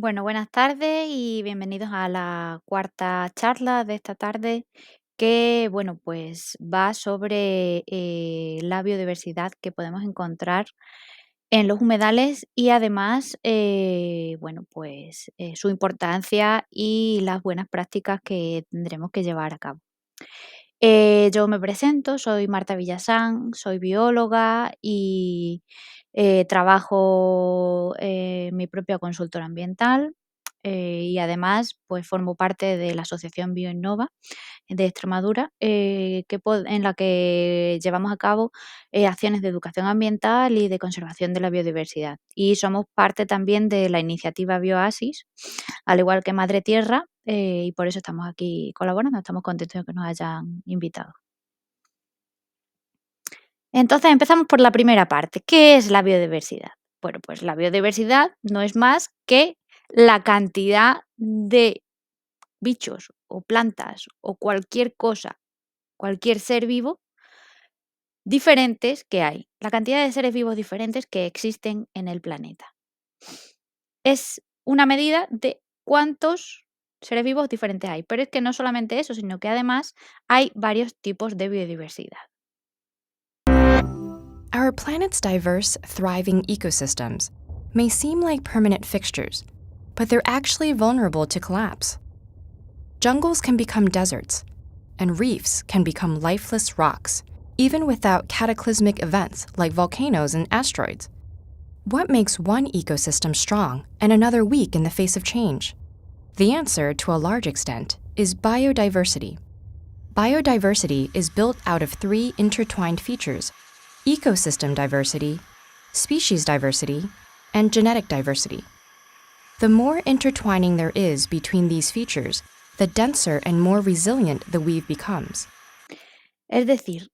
Bueno, buenas tardes y bienvenidos a la cuarta charla de esta tarde que, bueno, pues va sobre la biodiversidad que podemos encontrar en los humedales y además, bueno, pues su importancia y las buenas prácticas que tendremos que llevar a cabo. Yo me presento, soy Marta Villasán, soy bióloga y trabajo en mi propia consultora ambiental y además pues formo parte de la asociación Bioinnova de Extremadura, en la que llevamos a cabo acciones de educación ambiental y de conservación de la biodiversidad. Y somos parte también de la iniciativa Bioasis, al igual que Madre Tierra, y por eso estamos aquí colaborando, estamos contentos de que nos hayan invitado. Entonces empezamos por la primera parte. ¿Qué es la biodiversidad? Bueno, pues la biodiversidad no es más que la cantidad de bichos o plantas o cualquier cosa, cualquier ser vivo diferentes que hay, la cantidad de seres vivos diferentes que existen en el planeta. Es una medida de cuántos seres vivos diferentes hay, pero es que no solamente eso, sino que además hay varios tipos de biodiversidad. Our planet's diverse, thriving ecosystems may seem like permanent fixtures, but they're actually vulnerable to collapse. Jungles can become deserts, and reefs can become lifeless rocks, even without cataclysmic events like volcanoes and asteroids. What makes one ecosystem strong and another weak in the face of change? The answer, to a large extent, is biodiversity. Biodiversity is built out of three intertwined features: ecosystem diversity, species diversity, and genetic diversity. The more intertwining there is between these features, the denser and more resilient the weave becomes. Es decir,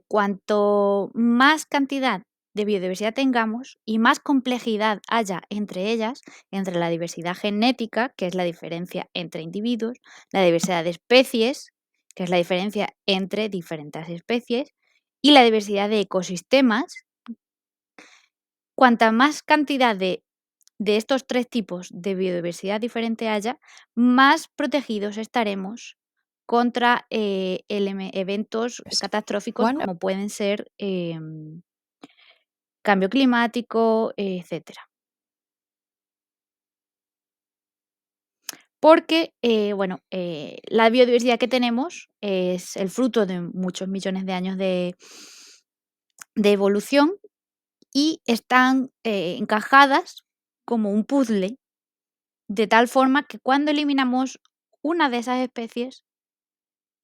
cuanto más cantidad de biodiversidad tengamos y más complejidad haya entre ellas, entre la diversidad genética, que es la diferencia entre individuos, la diversidad de especies, que es la diferencia entre diferentes especies, y la diversidad de ecosistemas, cuanta más cantidad de estos tres tipos de biodiversidad diferente haya, más protegidos estaremos contra eventos catastróficos One como pueden ser cambio climático, etcétera. Porque, bueno, la biodiversidad que tenemos es el fruto de muchos millones de años de evolución y están encajadas como un puzzle, de tal forma que cuando eliminamos una de esas especies,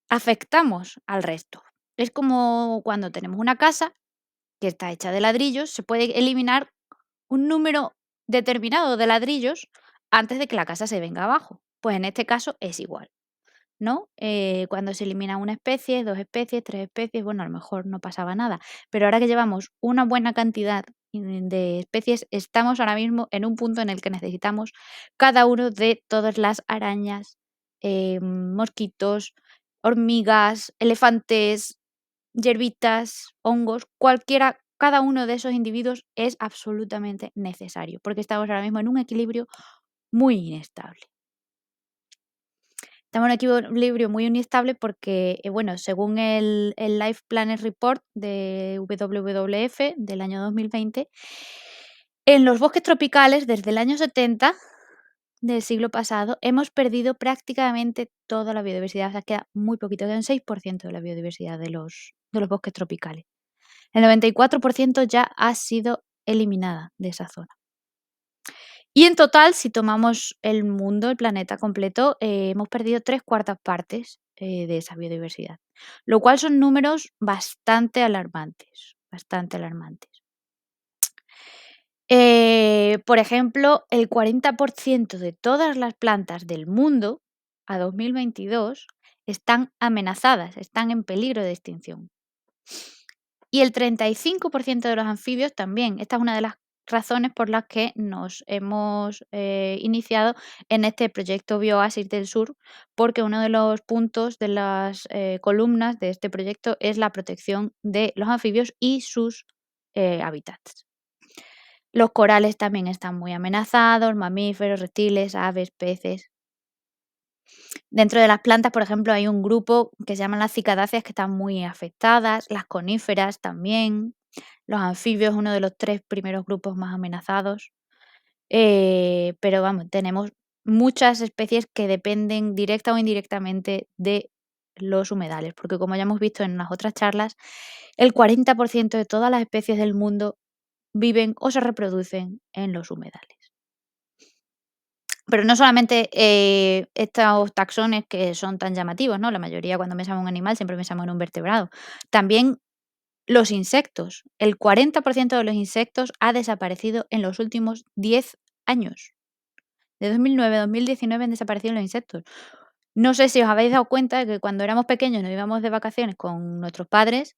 afectamos al resto. Es como cuando tenemos una casa que está hecha de ladrillos, se puede eliminar un número determinado de ladrillos antes de que la casa se venga abajo. Pues en este caso es igual, ¿no? Cuando se elimina una especie, 2 especies, 3 especies, bueno, a lo mejor no pasaba nada, pero ahora que llevamos una buena cantidad de especies, estamos ahora mismo en un punto en el que necesitamos cada uno de todas las arañas, mosquitos, hormigas, elefantes, hierbitas, hongos, cualquiera, cada uno de esos individuos es absolutamente necesario, porque estamos ahora mismo en un equilibrio muy inestable. Estamos en un equilibrio muy inestable porque, bueno, según el Life Planet Report de WWF del año 2020, en los bosques tropicales desde el año 70 del siglo pasado hemos perdido prácticamente toda la biodiversidad, o sea, queda muy poquito, queda un 6% de la biodiversidad de los bosques tropicales. El 94% ya ha sido eliminada de esa zona. Y en total, si tomamos el mundo, el planeta completo, hemos perdido 3/4 partes de esa biodiversidad, lo cual son números bastante alarmantes, bastante alarmantes. Por ejemplo, el 40% de todas las plantas del mundo a 2022 están amenazadas, están en peligro de extinción. Y el 35% de los anfibios también. Esta es una de las razones por las que nos hemos iniciado en este proyecto Bioasis del Sur, porque uno de los puntos de las columnas de este proyecto es la protección de los anfibios y sus hábitats. Los corales también están muy amenazados, mamíferos, reptiles, aves, peces. Dentro de las plantas, por ejemplo, hay un grupo que se llaman las cicadáceas que están muy afectadas, las coníferas también, los anfibios, uno de los 3 primeros grupos más amenazados. Pero vamos, tenemos muchas especies que dependen directa o indirectamente de los humedales, porque como ya hemos visto en las otras charlas, el 40% de todas las especies del mundo viven o se reproducen en los humedales. Pero no solamente, estos taxones que son tan llamativos, ¿no? La mayoría cuando pensamos en un animal siempre pensamos en un vertebrado. También los insectos. El 40% de los insectos ha desaparecido en los últimos 10 años. De 2009 a 2019 han desaparecido los insectos. No sé si os habéis dado cuenta de que cuando éramos pequeños nos íbamos de vacaciones con nuestros padres,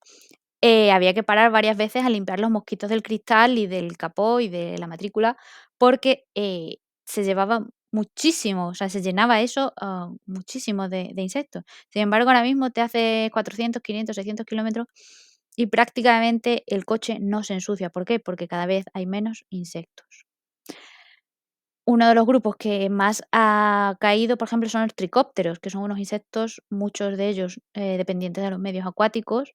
había que parar varias veces a limpiar los mosquitos del cristal y del capó y de la matrícula, porque, se llevaba muchísimo, o sea, se llenaba eso, muchísimo de insectos. Sin embargo, ahora mismo te haces 400, 500, 600 kilómetros y prácticamente el coche no se ensucia. ¿Por qué? Porque cada vez hay menos insectos. Uno de los grupos que más ha caído, por ejemplo, son los tricópteros, que son unos insectos, muchos de ellos, dependientes de los medios acuáticos,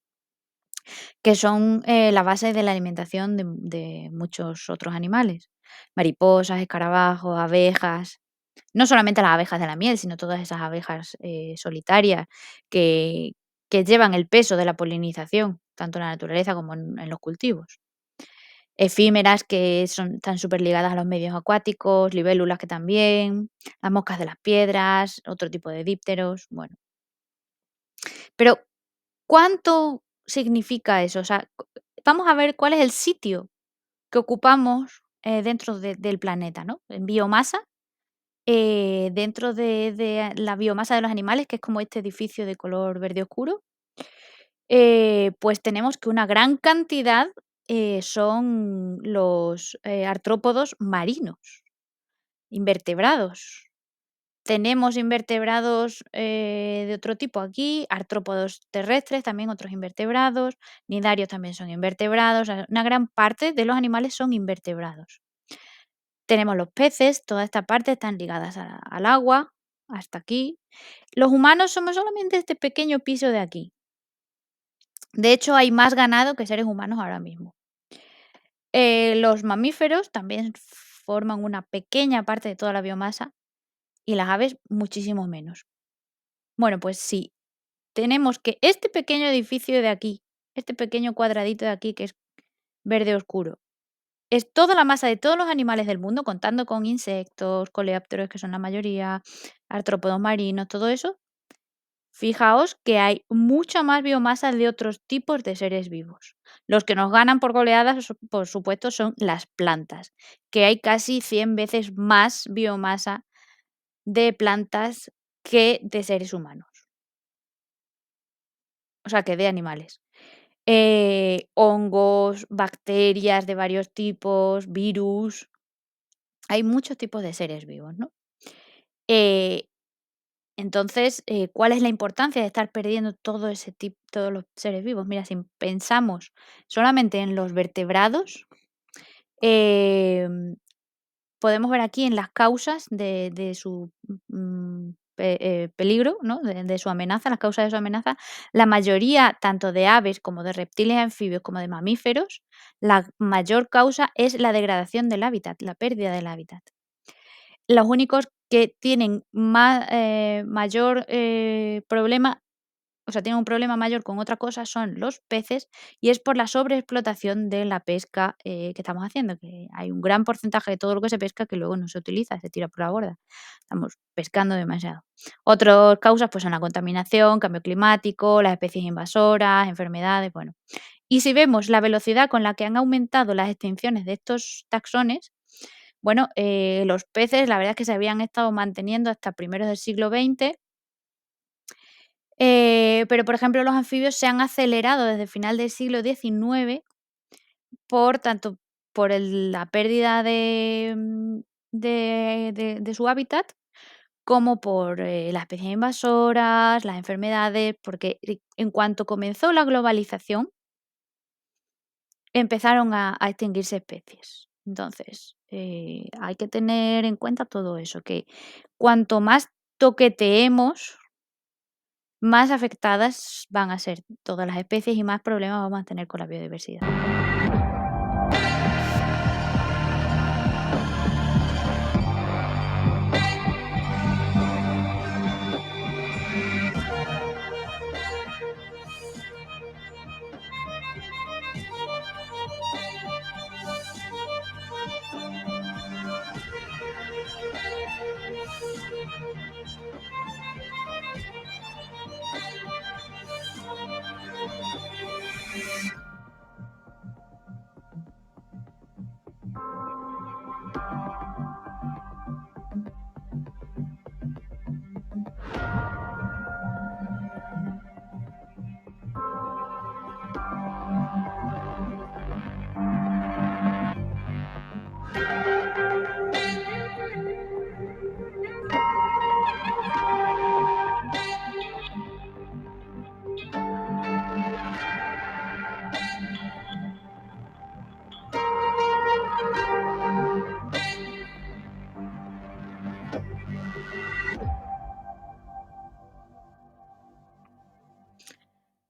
que son, la base de la alimentación de muchos otros animales. Mariposas, escarabajos, abejas. No solamente las abejas de la miel, sino todas esas abejas, solitarias que que llevan el peso de la polinización, tanto en la naturaleza como en los cultivos. Efímeras que están súper ligadas a los medios acuáticos, libélulas que también, las moscas de las piedras, otro tipo de dípteros, bueno. Pero, ¿cuánto significa eso? O sea, vamos a ver cuál es el sitio que ocupamos, dentro del planeta, ¿no? En biomasa, dentro de la biomasa de los animales, que es como este edificio de color verde oscuro, pues tenemos que una gran cantidad, son los, artrópodos marinos, invertebrados. Tenemos invertebrados, de otro tipo aquí, artrópodos terrestres, también otros invertebrados, nidarios también son invertebrados, o sea, una gran parte de los animales son invertebrados. Tenemos los peces, toda esta parte están ligadas al agua, hasta aquí. Los humanos somos solamente este pequeño piso de aquí. De hecho, hay más ganado que seres humanos ahora mismo. Los mamíferos también forman una pequeña parte de toda la biomasa y las aves muchísimo menos. Bueno, pues sí, tenemos que este pequeño edificio de aquí, este pequeño cuadradito de aquí que es verde oscuro, es toda la masa de todos los animales del mundo, contando con insectos, coleópteros, que son la mayoría, artrópodos marinos, todo eso. Fijaos que hay mucha más biomasa de otros tipos de seres vivos. Los que nos ganan por goleadas, por supuesto, son las plantas, que hay casi 100 veces más biomasa de plantas que de seres humanos, o sea, que de animales. Hongos, bacterias de varios tipos, virus, hay muchos tipos de seres vivos, ¿no? Eh, entonces, ¿cuál es la importancia de estar perdiendo todo ese tipo, todos los seres vivos? Mira, si pensamos solamente en los vertebrados, em, podemos ver aquí en las causas de su peligro, ¿no? De su amenaza, las causas de su amenaza, la mayoría, tanto de aves como de reptiles, anfibios, como de mamíferos, la mayor causa es la degradación del hábitat, la pérdida del hábitat. Los únicos que tienen mayor, problema, o sea, tienen un problema mayor con otra cosa son los peces, y es por la sobreexplotación de la pesca, que estamos haciendo, que hay un gran porcentaje de todo lo que se pesca que luego no se utiliza, se tira por la borda. Estamos pescando demasiado. Otras causas, pues, son la contaminación, cambio climático, las especies invasoras, enfermedades, bueno. Y si vemos la velocidad con la que han aumentado las extinciones de estos taxones, bueno, los peces, la verdad es que se habían estado manteniendo hasta primeros del siglo XX, pero, por ejemplo, los anfibios se han acelerado desde el final del siglo XIX por tanto por la pérdida de su hábitat, como por, las especies invasoras, las enfermedades, porque en cuanto comenzó la globalización, empezaron a extinguirse especies. Entonces, hay que tener en cuenta todo eso, que cuanto más toqueteemos, más afectadas van a ser todas las especies y más problemas vamos a tener con la biodiversidad.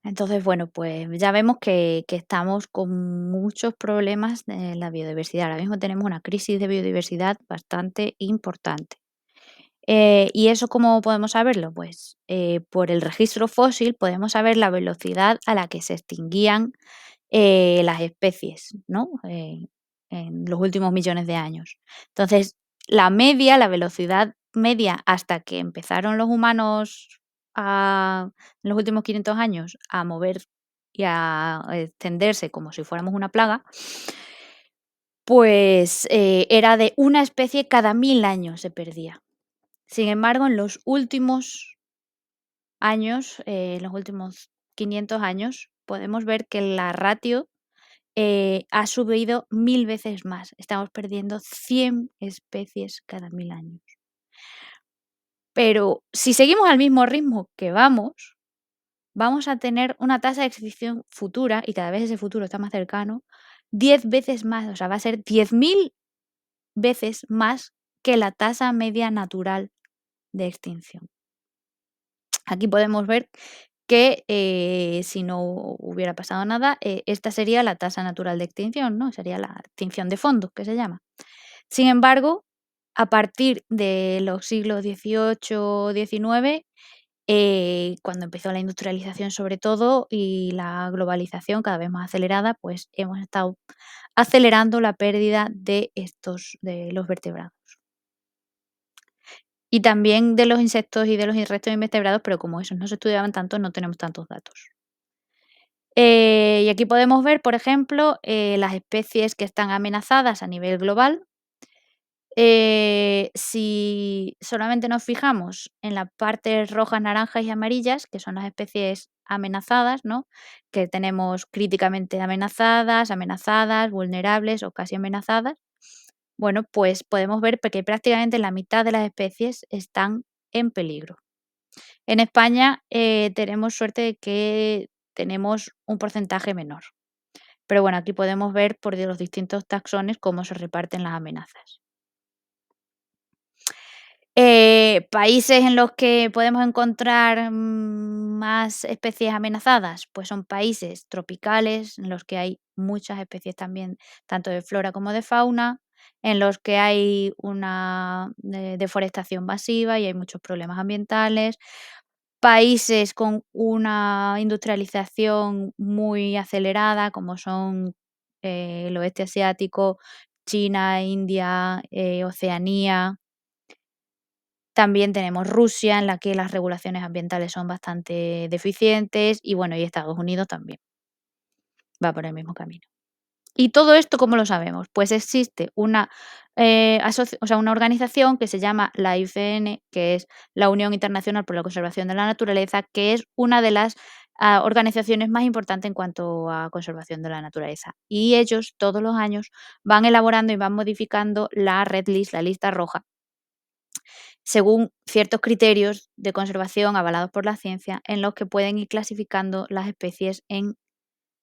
Entonces, bueno, pues ya vemos que estamos con muchos problemas de la biodiversidad. Ahora mismo tenemos una crisis de biodiversidad bastante importante. ¿Y eso cómo podemos saberlo? Pues por el registro fósil podemos saber la velocidad a la que se extinguían las especies, ¿no? En los últimos millones de años. Entonces, la velocidad media hasta que empezaron los humanos en los últimos 500 años a mover y a extenderse como si fuéramos una plaga, pues era de una especie cada 1000 años se perdía. Sin embargo, en los últimos años, en los últimos 500 años, podemos ver que la ratio ha subido 1000 veces más. Estamos perdiendo 100 especies cada 1000 años. Pero si seguimos al mismo ritmo que vamos a tener una tasa de extinción futura, y cada vez ese futuro está más cercano, 10 veces más, o sea, va a ser 10.000 veces más que la tasa media natural de extinción. Aquí podemos ver que, si no hubiera pasado nada, esta sería la tasa natural de extinción, ¿no? Sería la extinción de fondo, que se llama. Sin embargo, a partir de los siglos XVIII, XIX, cuando empezó la industrialización sobre todo y la globalización cada vez más acelerada, pues hemos estado acelerando la pérdida de los vertebrados. Y también de los insectos y de los restos invertebrados, pero como esos no se estudiaban tanto, no tenemos tantos datos. Y aquí podemos ver, por ejemplo, las especies que están amenazadas a nivel global. Si solamente nos fijamos en las partes rojas, naranjas y amarillas, que son las especies amenazadas, ¿no? Que tenemos críticamente amenazadas, amenazadas, vulnerables o casi amenazadas. Bueno, pues podemos ver que prácticamente la mitad de las especies están en peligro. En España, tenemos suerte de que tenemos un porcentaje menor. Pero bueno, aquí podemos ver por los distintos taxones cómo se reparten las amenazas. Países en los que podemos encontrar más especies amenazadas, pues son países tropicales en los que hay muchas especies también, tanto de flora como de fauna, en los que hay una deforestación masiva y hay muchos problemas ambientales. Países con una industrialización muy acelerada, como son el oeste asiático, China, India, Oceanía. También tenemos Rusia, en la que las regulaciones ambientales son bastante deficientes y bueno, y Estados Unidos también va por el mismo camino. ¿Y todo esto cómo lo sabemos? Pues existe una organización que se llama la IUCN, que es la Unión Internacional por la Conservación de la Naturaleza, que es una de las organizaciones más importantes en cuanto a conservación de la naturaleza. Y ellos todos los años van elaborando y van modificando la Red List, la lista roja, según ciertos criterios de conservación avalados por la ciencia, en los que pueden ir clasificando las especies en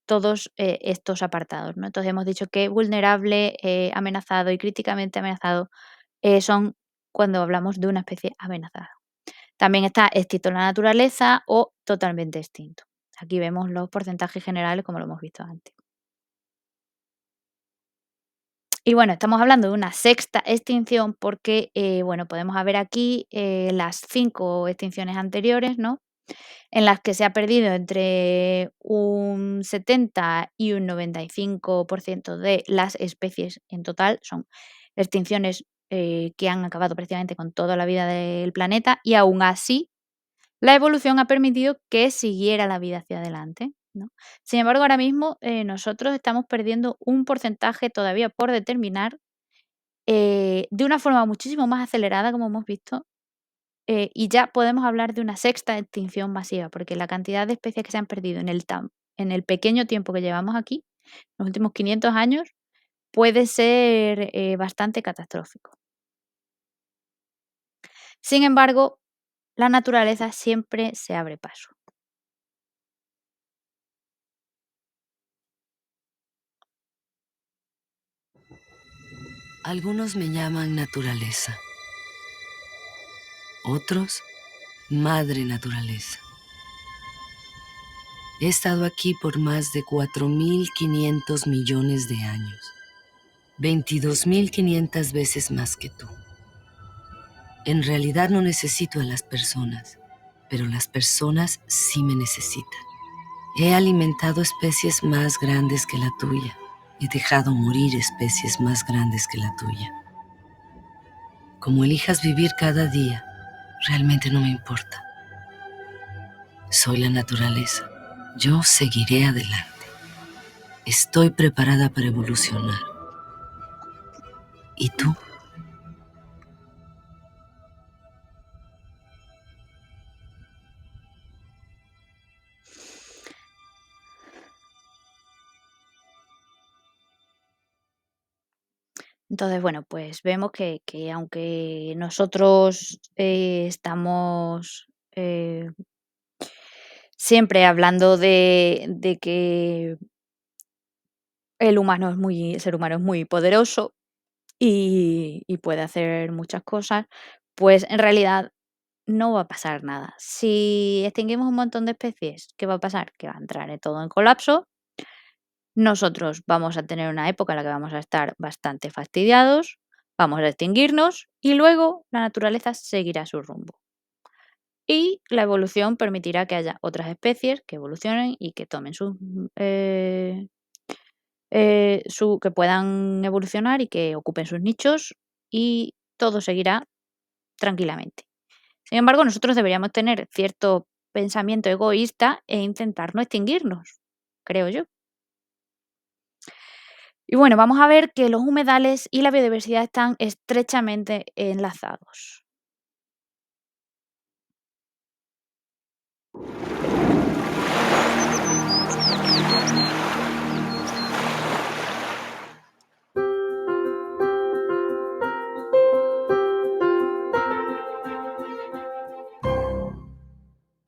todos estos apartados, ¿no? Entonces hemos dicho que vulnerable, amenazado y críticamente amenazado son cuando hablamos de una especie amenazada. También está extinto en la naturaleza o totalmente extinto. Aquí vemos los porcentajes generales como lo hemos visto antes. Y bueno, estamos hablando de una sexta extinción porque, bueno, podemos ver aquí las 5 extinciones anteriores, ¿no? En las que se ha perdido entre un 70 y un 95% de las especies en total. Son extinciones que han acabado prácticamente con toda la vida del planeta y aún así la evolución ha permitido que siguiera la vida hacia adelante, ¿no? Sin embargo, ahora mismo nosotros estamos perdiendo un porcentaje todavía por determinar de una forma muchísimo más acelerada, como hemos visto, y ya podemos hablar de una sexta extinción masiva, porque la cantidad de especies que se han perdido en el pequeño tiempo que llevamos aquí, los últimos 500 años, puede ser bastante catastrófico. Sin embargo, la naturaleza siempre se abre paso. Algunos me llaman naturaleza, otros madre naturaleza. He estado aquí por más de 4.500 millones de años, 22.500 veces más que tú. En realidad no necesito a las personas, pero las personas sí me necesitan. He alimentado especies más grandes que la tuya. He dejado morir especies más grandes que la tuya. Como elijas vivir cada día, realmente no me importa. Soy la naturaleza. Yo seguiré adelante. Estoy preparada para evolucionar. ¿Y tú? Entonces, bueno, pues vemos que aunque nosotros estamos siempre hablando de que el ser humano es muy poderoso y puede hacer muchas cosas, pues en realidad no va a pasar nada. Si extinguimos un montón de especies, ¿qué va a pasar? Que va a entrar todo en colapso. Nosotros vamos a tener una época en la que vamos a estar bastante fastidiados, vamos a extinguirnos y luego la naturaleza seguirá su rumbo. Y la evolución permitirá que haya otras especies que evolucionen y que tomen que puedan evolucionar y que ocupen sus nichos y todo seguirá tranquilamente. Sin embargo, nosotros deberíamos tener cierto pensamiento egoísta e intentar no extinguirnos, creo yo. Y bueno, vamos a ver que los humedales y la biodiversidad están estrechamente enlazados.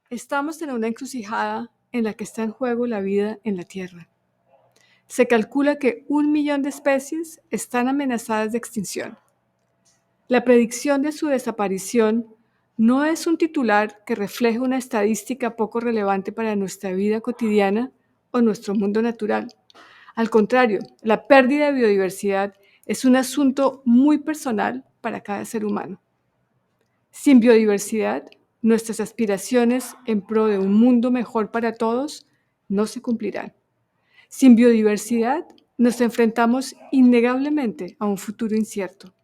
Estamos en una encrucijada en la que está en juego la vida en la Tierra. Se calcula que 1 millón de especies están amenazadas de extinción. La predicción de su desaparición no es un titular que refleje una estadística poco relevante para nuestra vida cotidiana o nuestro mundo natural. Al contrario, la pérdida de biodiversidad es un asunto muy personal para cada ser humano. Sin biodiversidad, nuestras aspiraciones en pro de un mundo mejor para todos no se cumplirán. Sin biodiversidad, nos enfrentamos innegablemente a un futuro incierto.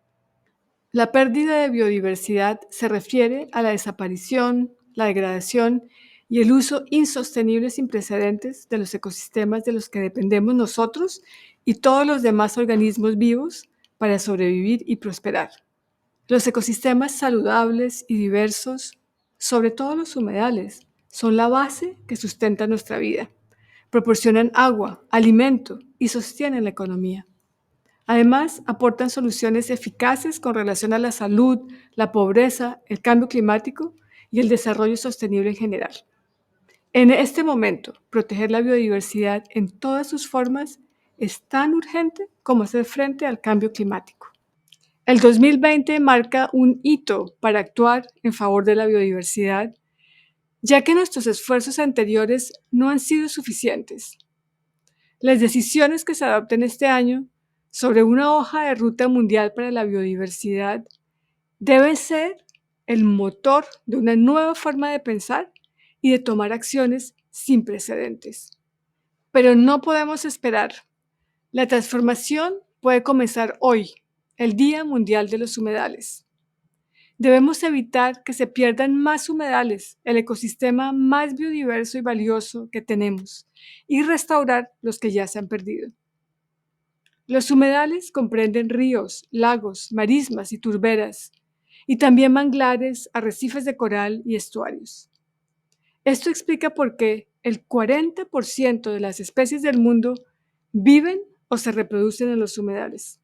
La pérdida de biodiversidad se refiere a la desaparición, la degradación y el uso insostenible sin precedentes de los ecosistemas de los que dependemos nosotros y todos los demás organismos vivos para sobrevivir y prosperar. Los ecosistemas saludables y diversos, sobre todo los humedales, son la base que sustenta nuestra vida. Proporcionan agua, alimento y sostienen la economía. Además, aportan soluciones eficaces con relación a la salud, la pobreza, el cambio climático y el desarrollo sostenible en general. En este momento, proteger la biodiversidad en todas sus formas es tan urgente como hacer frente al cambio climático. El 2020 marca un hito para actuar en favor de la biodiversidad, ya que nuestros esfuerzos anteriores no han sido suficientes. Las decisiones que se adopten este año sobre una hoja de ruta mundial para la biodiversidad deben ser el motor de una nueva forma de pensar y de tomar acciones sin precedentes. Pero no podemos esperar. La transformación puede comenzar hoy, el Día Mundial de los Humedales. Debemos evitar que se pierdan más humedales, el ecosistema más biodiverso y valioso que tenemos, y restaurar los que ya se han perdido. Los humedales comprenden ríos, lagos, marismas y turberas, y también manglares, arrecifes de coral y estuarios. Esto explica por qué el 40% de las especies del mundo viven o se reproducen en los humedales.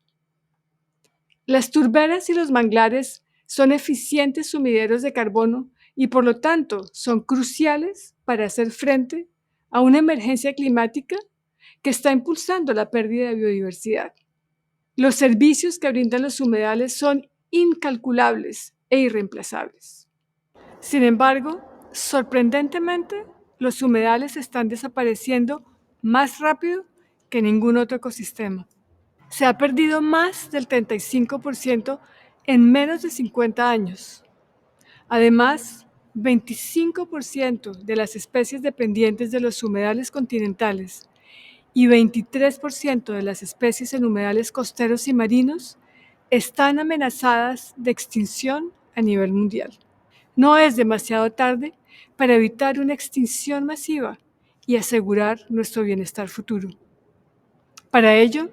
Las turberas y los manglares son eficientes sumideros de carbono y por lo tanto son cruciales para hacer frente a una emergencia climática que está impulsando la pérdida de biodiversidad. Los servicios que brindan los humedales son incalculables e irreemplazables. Sin embargo, sorprendentemente, los humedales están desapareciendo más rápido que ningún otro ecosistema. Se ha perdido más del 35% en menos de 50 años. Además, 25% de las especies dependientes de los humedales continentales y 23% de las especies en humedales costeros y marinos están amenazadas de extinción a nivel mundial. No es demasiado tarde para evitar una extinción masiva y asegurar nuestro bienestar futuro. Para ello,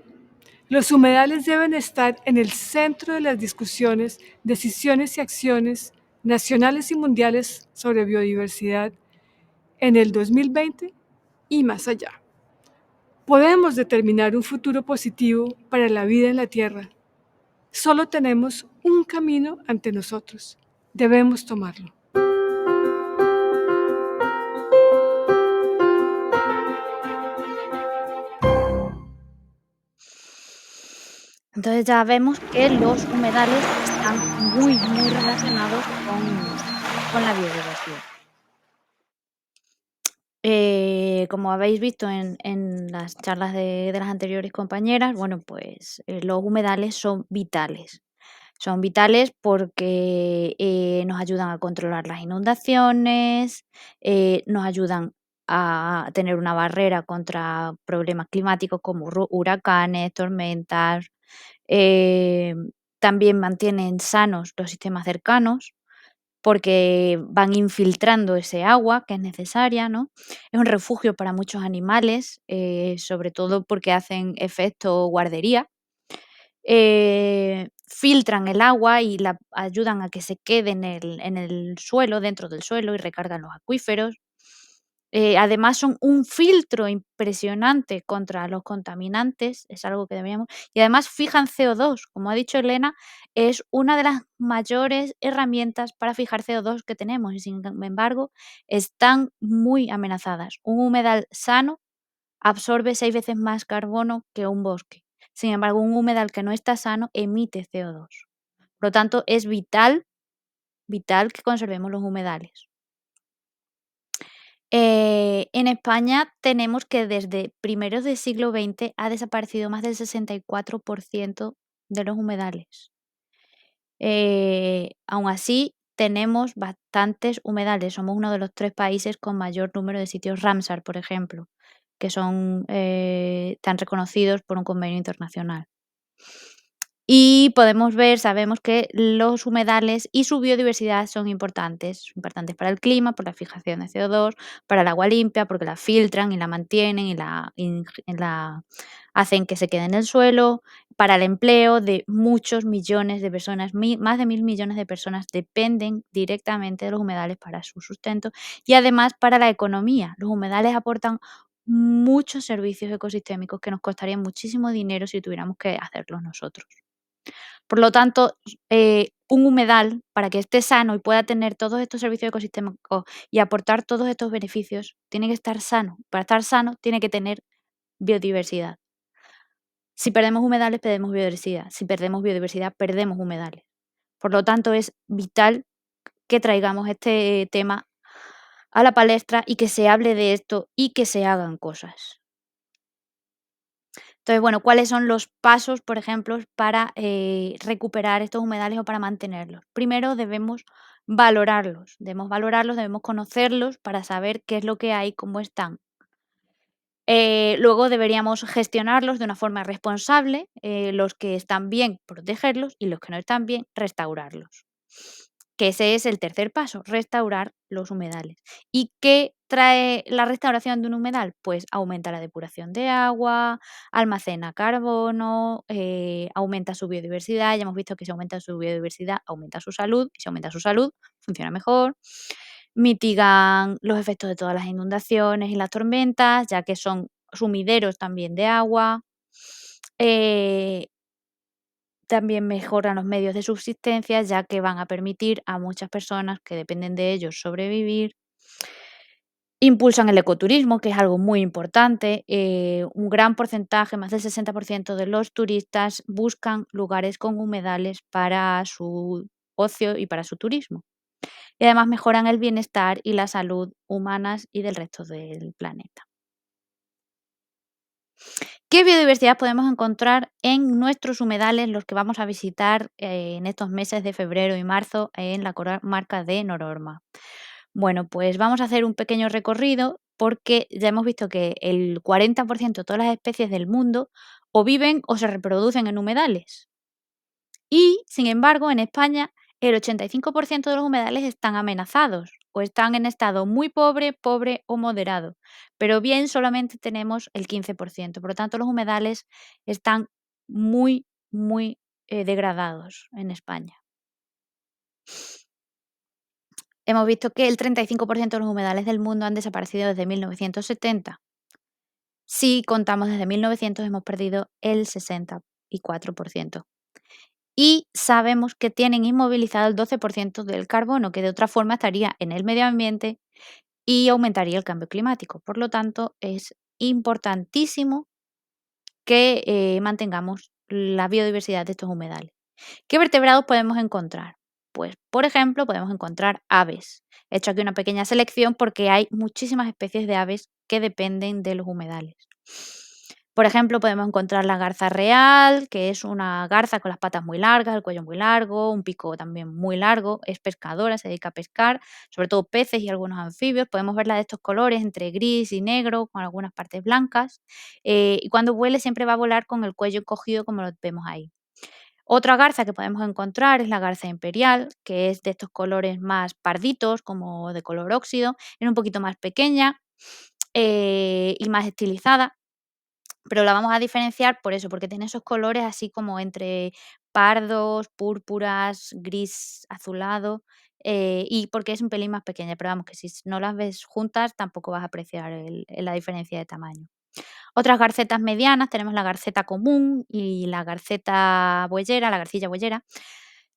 los humedales deben estar en el centro de las discusiones, decisiones y acciones nacionales y mundiales sobre biodiversidad en el 2020 y más allá. Podemos determinar un futuro positivo para la vida en la Tierra. Solo tenemos un camino ante nosotros. Debemos tomarlo. Entonces ya vemos que los humedales están muy, muy relacionados con la biodiversidad. Como habéis visto en las charlas de las anteriores compañeras, bueno, pues los humedales son vitales. Son vitales porque nos ayudan a controlar las inundaciones, nos ayudan a tener una barrera contra problemas climáticos como huracanes, tormentas, eh, también mantienen sanos los sistemas cercanos porque van infiltrando ese agua que es necesaria, ¿no? Es un refugio para muchos animales, sobre todo porque hacen efecto guardería. Filtran el agua y la ayudan a que se quede en el suelo, dentro del suelo y recargan los acuíferos. Además son un filtro impresionante contra los contaminantes, es algo que deberíamos y además fijan CO2, como ha dicho Elena, es una de las mayores herramientas para fijar CO2 que tenemos y sin embargo están muy amenazadas. Un humedal sano absorbe 6 veces más carbono que un bosque. Sin embargo, un humedal que no está sano emite CO2. Por lo tanto, es vital, vital que conservemos los humedales. En España tenemos que desde primeros del siglo XX ha desaparecido más del 64% de los humedales. Aún así, tenemos bastantes humedales. Somos uno de los 3 países con mayor número de sitios Ramsar, por ejemplo, que son, tan reconocidos por un convenio internacional. Y podemos ver, sabemos que los humedales y su biodiversidad son importantes para el clima, por la fijación de CO2, para el agua limpia, porque la filtran y la mantienen y la hacen que se quede en el suelo, para el empleo de muchos millones de personas, más de 1.000 millones de personas dependen directamente de los humedales para su sustento y además para la economía. Los humedales aportan muchos servicios ecosistémicos que nos costarían muchísimo dinero si tuviéramos que hacerlos nosotros. Por lo tanto, un humedal, para que esté sano y pueda tener todos estos servicios ecosistémicos y aportar todos estos beneficios, tiene que estar sano. Para estar sano, tiene que tener biodiversidad. Si perdemos humedales, perdemos biodiversidad. Si perdemos biodiversidad, perdemos humedales. Por lo tanto, es vital que traigamos este tema a la palestra y que se hable de esto y que se hagan cosas. Entonces, bueno, ¿cuáles son los pasos, por ejemplo, para recuperar estos humedales o para mantenerlos? Primero debemos conocerlos para saber qué es lo que hay, cómo están. Luego deberíamos gestionarlos de una forma responsable, los que están bien, protegerlos y los que no están bien, restaurarlos. Que ese es el tercer paso, restaurar los humedales. ¿Y qué trae la restauración de un humedal? Pues aumenta la depuración de agua, almacena carbono, aumenta su biodiversidad. Ya hemos visto que si aumenta su biodiversidad, aumenta su salud, y si aumenta su salud, funciona mejor. Mitigan los efectos de todas las inundaciones y las tormentas, ya que son sumideros también de agua. Eh, También mejoran los medios de subsistencia, ya que van a permitir a muchas personas que dependen de ellos sobrevivir. Impulsan el ecoturismo, que es algo muy importante. Un gran porcentaje, más del 60% de los turistas buscan lugares con humedales para su ocio y para su turismo. Y además mejoran el bienestar y la salud humanas y del resto del planeta. ¿Qué biodiversidad podemos encontrar en nuestros humedales, los que vamos a visitar en estos meses de febrero y marzo en la comarca de Nororma? Bueno, pues vamos a hacer un pequeño recorrido porque ya hemos visto que el 40% de todas las especies del mundo o viven o se reproducen en humedales. Y, sin embargo, en España el 85% de los humedales están amenazados o están en estado muy pobre, pobre o moderado, pero bien solamente tenemos el 15%. Por lo tanto, los humedales están muy, muy degradados en España. Hemos visto que el 35% de los humedales del mundo han desaparecido desde 1970. Si contamos desde 1900, hemos perdido el 64%. Y sabemos que tienen inmovilizado el 12% del carbono, que de otra forma estaría en el medio ambiente y aumentaría el cambio climático. Por lo tanto, es importantísimo que mantengamos la biodiversidad de estos humedales. ¿Qué vertebrados podemos encontrar? Pues, por ejemplo, podemos encontrar aves. He hecho aquí una pequeña selección porque hay muchísimas especies de aves que dependen de los humedales. Por ejemplo, podemos encontrar la garza real, que es una garza con las patas muy largas, el cuello muy largo, un pico también muy largo, es pescadora, se dedica a pescar, sobre todo peces y algunos anfibios. Podemos verla de estos colores entre gris y negro, con algunas partes blancas. Y cuando vuele siempre va a volar con el cuello encogido como lo vemos ahí. Otra garza que podemos encontrar es la garza imperial, que es de estos colores más parditos, como de color óxido, es un poquito más pequeña y más estilizada, pero la vamos a diferenciar por eso, porque tiene esos colores así como entre pardos, púrpuras, gris azulado, y porque es un pelín más pequeña, pero vamos, que si no las ves juntas tampoco vas a apreciar la diferencia de tamaño. Otras garcetas medianas, tenemos la garceta común y la garceta bueyera, la garcilla bueyera,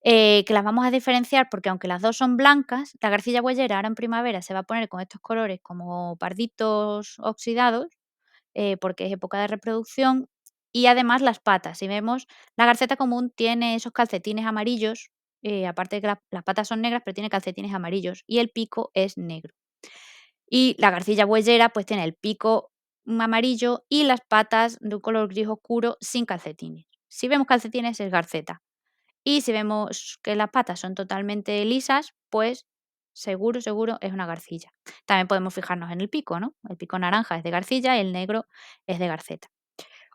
que las vamos a diferenciar porque aunque las dos son blancas, la garcilla bueyera ahora en primavera se va a poner con estos colores como parditos oxidados, porque es época de reproducción, y además las patas. Si vemos, la garceta común tiene esos calcetines amarillos, aparte de que las patas son negras, pero tiene calcetines amarillos y el pico es negro. Y la garcilla bueyera, pues tiene el pico amarillo y las patas de un color gris oscuro sin calcetines. Si vemos calcetines es garceta. Y si vemos que las patas son totalmente lisas, pues seguro, seguro es una garcilla. También podemos fijarnos en el pico, ¿no? El pico naranja es de garcilla y el negro es de garceta.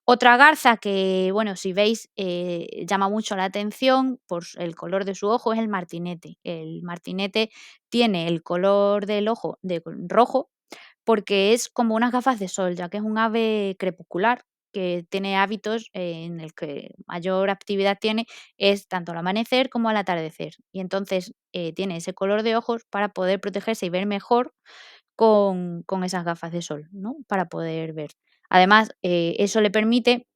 Otra garza que, bueno, si veis, llama mucho la atención por el color de su ojo es el martinete. El martinete tiene el color del ojo de rojo porque es como unas gafas de sol, ya que es un ave crepuscular que tiene hábitos en el que mayor actividad tiene es tanto al amanecer como al atardecer. Y entonces tiene ese color de ojos para poder protegerse y ver mejor con esas gafas de sol, ¿no? Para poder ver. Además, eso le permite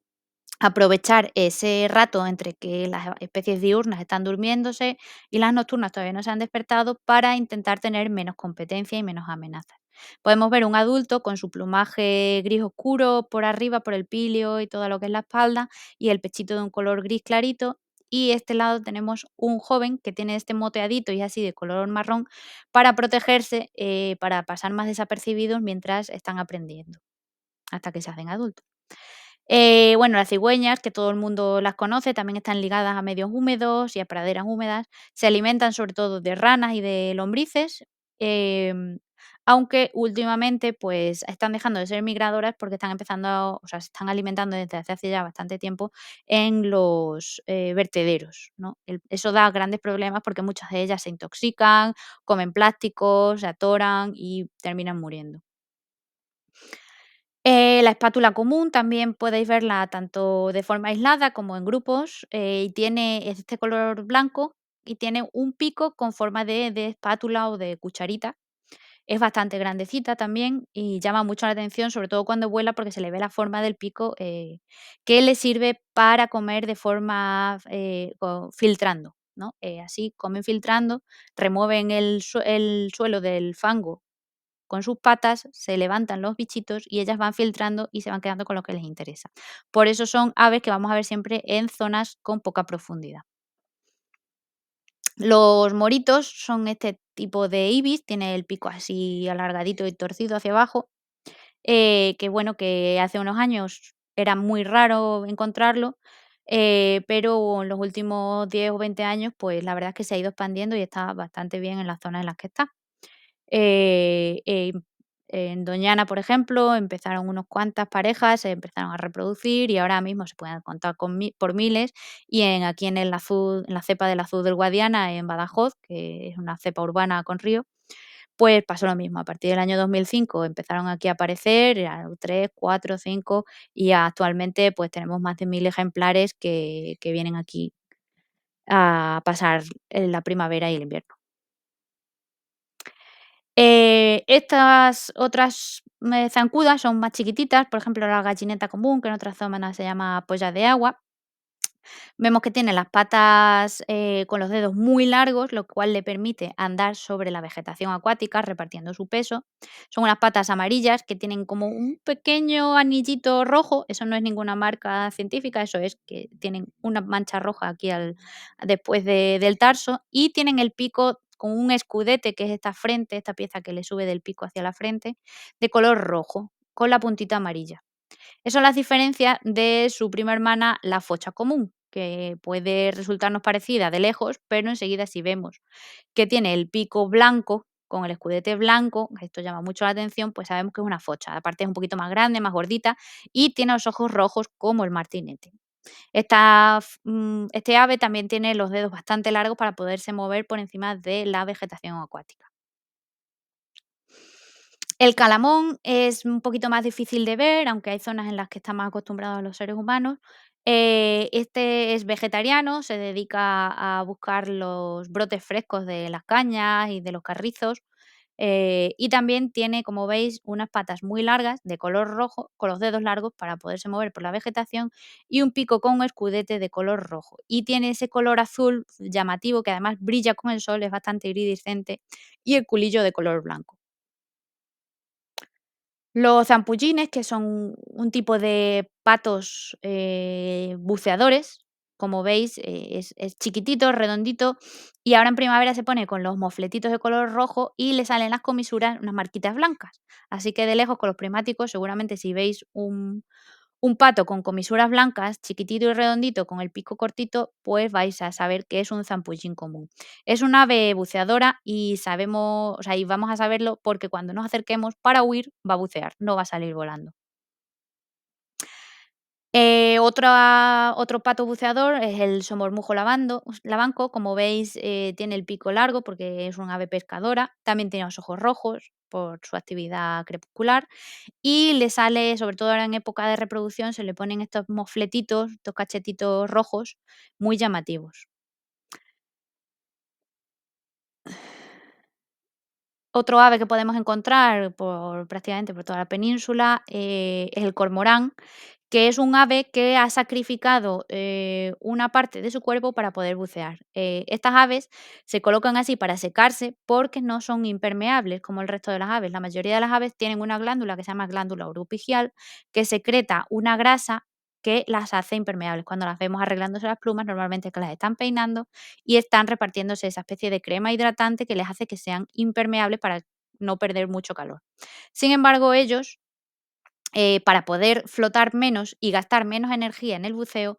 aprovechar ese rato entre que las especies diurnas están durmiéndose y las nocturnas todavía no se han despertado para intentar tener menos competencia y menos amenazas. Podemos ver un adulto con su plumaje gris oscuro por arriba, por el píleo y todo lo que es la espalda, y el pechito de un color gris clarito. Y este lado tenemos un joven que tiene este moteadito y así de color marrón para protegerse, para pasar más desapercibidos mientras están aprendiendo, hasta que se hacen adultos. Bueno, las cigüeñas, que todo el mundo las conoce, también están ligadas a medios húmedos y a praderas húmedas. Se alimentan sobre todo de ranas y de lombrices, em, aunque últimamente pues están dejando de ser migradoras porque están empezando, o sea, se están alimentando desde hace ya bastante tiempo en los vertederos, ¿no? Eso da grandes problemas porque muchas de ellas se intoxican, comen plásticos, se atoran y terminan muriendo. La espátula común también podéis verla tanto de forma aislada como en grupos, y es de este color blanco y tiene un pico con forma de espátula o de cucharita. Es bastante grandecita también y llama mucho la atención, sobre todo cuando vuela, porque se le ve la forma del pico, que le sirve para comer de forma, filtrando, ¿no? Así comen filtrando, remueven el suelo del fango con sus patas, se levantan los bichitos y ellas van filtrando y se van quedando con lo que les interesa. Por eso son aves que vamos a ver siempre en zonas con poca profundidad. Los moritos son este tipo de ibis, tiene el pico así alargadito y torcido hacia abajo, que bueno, que hace unos años era muy raro encontrarlo, pero en los últimos 10 o 20 años, pues la verdad es que se ha ido expandiendo y está bastante bien en las zonas en las que está. Eh, em, en Doñana, por ejemplo, empezaron unos cuantas parejas, se empezaron a reproducir y ahora mismo se pueden contar por miles. Y aquí en la cepa del azul del Guadiana, en Badajoz, que es una cepa urbana con río, pues pasó lo mismo. A partir del año 2005 empezaron aquí a aparecer, eran 3, 4, 5 y actualmente pues tenemos más de 1000 ejemplares que vienen aquí a pasar la primavera y el invierno. Estas otras, zancudas son más chiquititas, por ejemplo, la gallineta común, que en otras zonas se llama polla de agua. Vemos que tiene las patas, con los dedos muy largos, lo cual le permite andar sobre la vegetación acuática repartiendo su peso. Son unas patas amarillas que tienen como un pequeño anillito rojo, eso no es ninguna marca científica, eso es que tienen una mancha roja aquí después del tarso y tienen el pico con un escudete, que es esta frente, esta pieza que le sube del pico hacia la frente, de color rojo, con la puntita amarilla. Eso las diferencia de su prima hermana, la focha común, que puede resultarnos parecida de lejos, pero enseguida si vemos que tiene el pico blanco con el escudete blanco, esto llama mucho la atención, pues sabemos que es una focha. Aparte es un poquito más grande, más gordita y tiene los ojos rojos como el martinete. Este ave también tiene los dedos bastante largos para poderse mover por encima de la vegetación acuática. El calamón es un poquito más difícil de ver, aunque hay zonas en las que están más acostumbrados los seres humanos. Este es vegetariano, se dedica a buscar los brotes frescos de las cañas y de los carrizos. Y también tiene, como veis, unas patas muy largas de color rojo, con los dedos largos para poderse mover por la vegetación y un pico con un escudete de color rojo. Y tiene ese color azul llamativo que además brilla con el sol, es bastante iridiscente, y el culillo de color blanco. Los zampullines, que son un tipo de patos, buceadores, como veis, es chiquitito, redondito, y ahora en primavera se pone con los mofletitos de color rojo y le salen las comisuras unas marquitas blancas. Así que de lejos con los prismáticos, seguramente si veis un pato con comisuras blancas, chiquitito y redondito, con el pico cortito, pues vais a saber que es un zampullín común. Es un ave buceadora y sabemos, o sea, y vamos a saberlo porque cuando nos acerquemos para huir va a bucear, no va a salir volando. Otro pato buceador es el somormujo lavanco. Como veis, tiene el pico largo porque es un ave pescadora. También tiene los ojos rojos por su actividad crepuscular y le sale, sobre todo ahora en época de reproducción, se le ponen estos mofletitos, estos cachetitos rojos muy llamativos. Otro ave que podemos encontrar por prácticamente por toda la península, es el cormorán, que es un ave que ha sacrificado, una parte de su cuerpo para poder bucear. Estas aves se colocan así para secarse porque no son impermeables como el resto de las aves. La mayoría de las aves tienen una glándula que se llama glándula oropigial, que secreta una grasa que las hace impermeables. Cuando las vemos arreglándose las plumas, normalmente es que las están peinando y están repartiéndose esa especie de crema hidratante que les hace que sean impermeables para no perder mucho calor. Sin embargo, ellos para poder flotar menos y gastar menos energía en el buceo,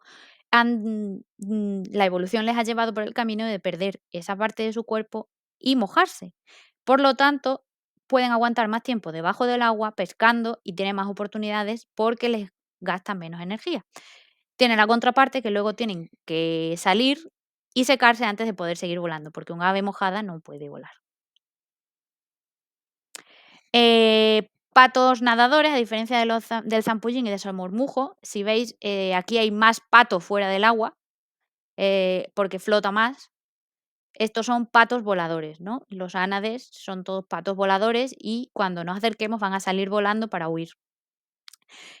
la evolución les ha llevado por el camino de perder esa parte de su cuerpo y mojarse. Por lo tanto, pueden aguantar más tiempo debajo del agua pescando y tienen más oportunidades porque les gastan menos energía. Tiene la contraparte que luego tienen que salir y secarse antes de poder seguir volando, porque un ave mojada no puede volar. Patos nadadores, a diferencia de del zampullín y del salmormujo, si veis, aquí hay más pato fuera del agua, porque flota más. Estos son patos voladores, ¿no? Los ánades son todos patos voladores y cuando nos acerquemos van a salir volando para huir.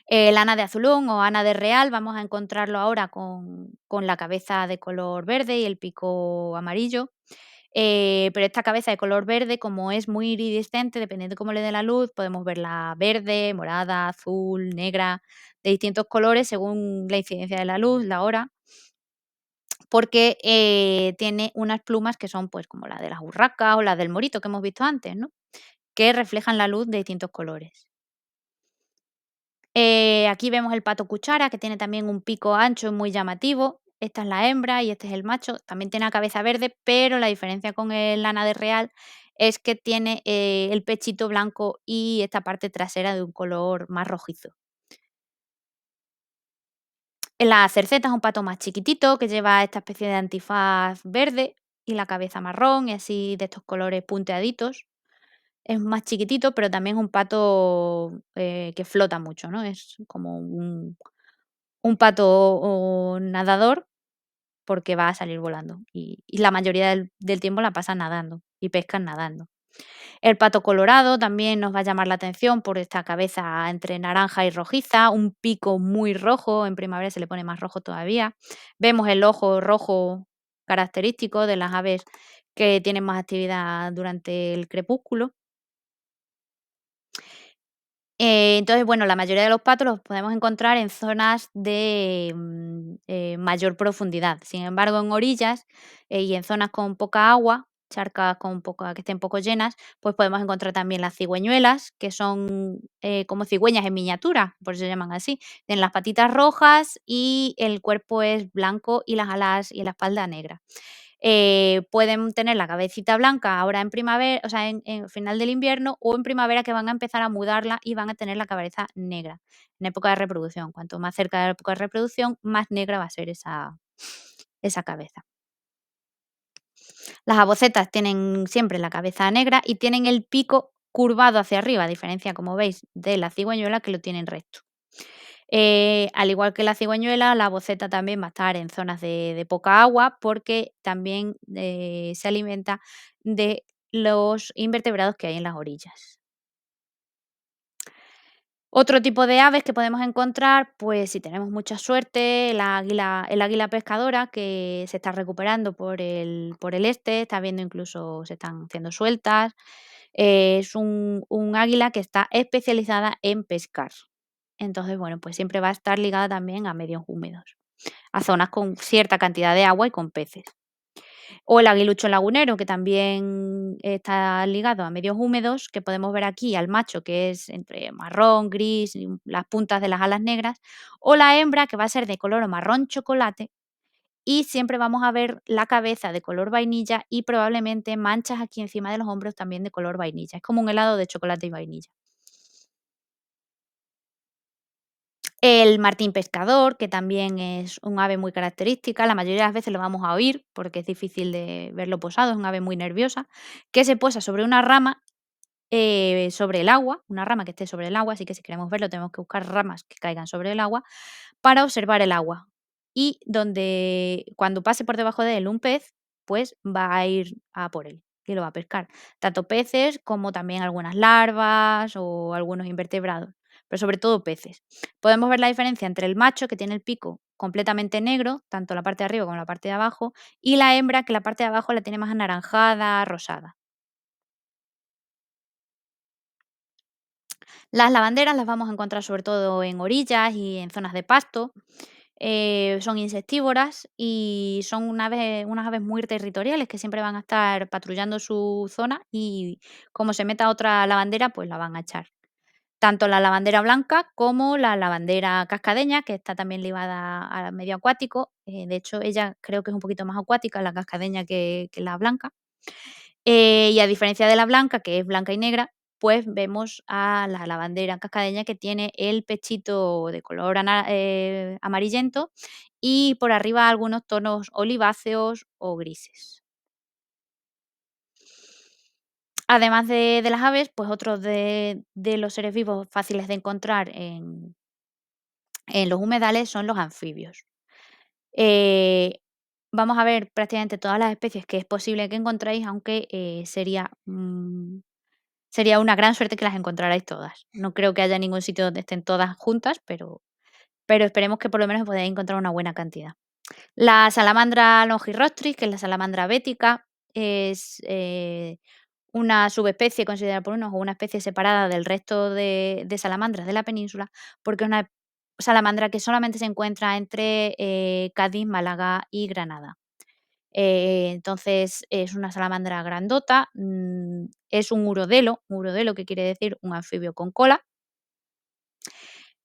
El ánade azulón o ánade real vamos a encontrarlo ahora con la cabeza de color verde y el pico amarillo. Pero esta cabeza de color verde, como es muy iridiscente, dependiendo de cómo le dé la luz, podemos verla verde, morada, azul, negra, de distintos colores según la incidencia de la luz, la hora, porque tiene unas plumas que son pues como la de las urracas o las del morito que hemos visto antes, ¿no? Que reflejan la luz de distintos colores. Aquí vemos el pato cuchara, que tiene también un pico ancho y muy llamativo. Esta es la hembra y este es el macho. También tiene la cabeza verde, pero la diferencia con el ánade real es que tiene el pechito blanco y esta parte trasera de un color más rojizo. La cerceta es un pato más chiquitito que lleva esta especie de antifaz verde y la cabeza marrón y así de estos colores punteaditos. Es más chiquitito, pero también es un pato que flota mucho, ¿no? Es como un pato o nadador, porque va a salir volando, y la mayoría del tiempo la pasan nadando, y pescan nadando. El pato colorado también nos va a llamar la atención por esta cabeza entre naranja y rojiza, un pico muy rojo, en primavera se le pone más rojo todavía. Vemos el ojo rojo característico de las aves que tienen más actividad durante el crepúsculo. Entonces, bueno, la mayoría de los patos los podemos encontrar en zonas de, mayor profundidad. Sin embargo, en orillas, y en zonas con poca agua, charcas con poca que estén poco llenas, pues podemos encontrar también las cigüeñuelas, que son, como cigüeñas en miniatura, por eso se llaman así. Tienen las patitas rojas y el cuerpo es blanco y las alas y la espalda negra. Pueden tener la cabecita blanca ahora en primavera, o sea, en final del invierno o en primavera que van a empezar a mudarla y van a tener la cabeza negra en época de reproducción. Cuanto más cerca de la época de reproducción, más negra va a ser esa cabeza. Las abocetas tienen siempre la cabeza negra y tienen el pico curvado hacia arriba, a diferencia, como veis, de la cigüeñuela que lo tienen recto. Al igual que la cigüeñuela, la boceta también va a estar en zonas de poca agua porque también se alimenta de los invertebrados que hay en las orillas. Otro tipo de aves que podemos encontrar, pues si tenemos mucha suerte, el águila pescadora que se está recuperando por el este, está viendo incluso se están haciendo sueltas. Es un águila que está especializada en pescar. Entonces, bueno, pues siempre va a estar ligada también a medios húmedos, a zonas con cierta cantidad de agua y con peces. O el aguilucho lagunero, que también está ligado a medios húmedos, que podemos ver aquí al macho, que es entre marrón, gris, y las puntas de las alas negras, o la hembra, que va a ser de color marrón chocolate, y siempre vamos a ver la cabeza de color vainilla y probablemente manchas aquí encima de los hombros también de color vainilla. Es como un helado de chocolate y vainilla. El martín pescador, que también es un ave muy característica, la mayoría de las veces lo vamos a oír porque es difícil de verlo posado, es un ave muy nerviosa, que se posa sobre una rama, sobre el agua, una rama que esté sobre el agua, así que si queremos verlo tenemos que buscar ramas que caigan sobre el agua para observar el agua. Y donde cuando pase por debajo de él un pez, pues va a ir a por él y lo va a pescar. Tanto peces como también algunas larvas o algunos invertebrados. pero sobre todo peces. Podemos ver la diferencia entre el macho, que tiene el pico completamente negro, tanto la parte de arriba como la parte de abajo, y la hembra, que la parte de abajo la tiene más anaranjada, rosada. Las lavanderas las vamos a encontrar sobre todo en orillas y en zonas de pasto. Son insectívoras y son unas aves muy territoriales que siempre van a estar patrullando su zona y como se meta otra lavandera, pues la van a echar. Tanto la lavandera blanca como la lavandera cascadeña, que está también ligada al medio acuático. De hecho, ella creo que es un poquito más acuática, la cascadeña, que la blanca. Y a diferencia de la blanca, que es blanca y negra, pues vemos a la lavandera cascadeña que tiene el pechito de color amarillento y por arriba algunos tonos oliváceos o grises. Además de las aves, pues otros de los seres vivos fáciles de encontrar en los humedales son los anfibios. Eh, Vamos a ver prácticamente todas las especies que es posible que encontréis, aunque sería una gran suerte que las encontrarais todas. No creo que haya ningún sitio donde estén todas juntas, pero esperemos que por lo menos podáis encontrar una buena cantidad. La salamandra longirostris, que es la salamandra bética, es una subespecie considerada por unos o una especie separada del resto de salamandras de la península, porque es una salamandra que solamente se encuentra entre Cádiz, Málaga y Granada. Entonces es una salamandra grandota, es un urodelo que quiere decir un anfibio con cola,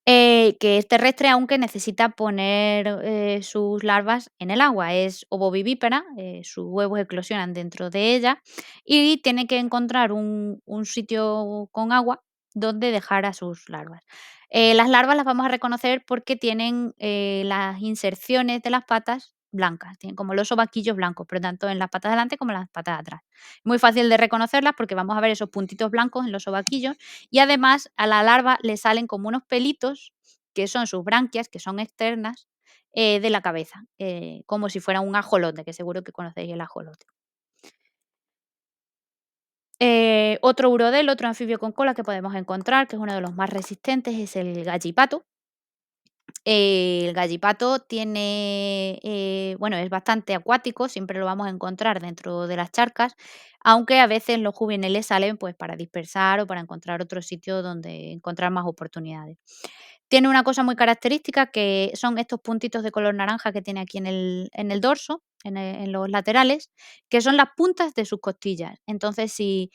que es terrestre, aunque necesita poner sus larvas en el agua. Es ovovivípara, sus huevos eclosionan dentro de ella y tiene que encontrar un sitio con agua donde dejar a sus larvas. Las larvas las vamos a reconocer porque tienen las inserciones de las patas blancas, tienen como los ovaquillos blancos, pero tanto en las patas de delante como en las patas de atrás. Muy fácil de reconocerlas porque vamos a ver esos puntitos blancos en los ovaquillos y además a la larva le salen como unos pelitos, que son sus branquias, que son externas, de la cabeza, como si fuera un ajolote, que seguro que conocéis el ajolote. Otro urodelo, otro anfibio con cola que podemos encontrar, que es uno de los más resistentes, es el gallipato. El gallipato tiene, bueno, es bastante acuático, siempre lo vamos a encontrar dentro de las charcas, aunque a veces los juveniles salen pues para dispersar o para encontrar otro sitio donde encontrar más oportunidades. Tiene una cosa muy característica que son estos puntitos de color naranja que tiene aquí en el dorso, en los laterales, que son las puntas de sus costillas. Entonces, si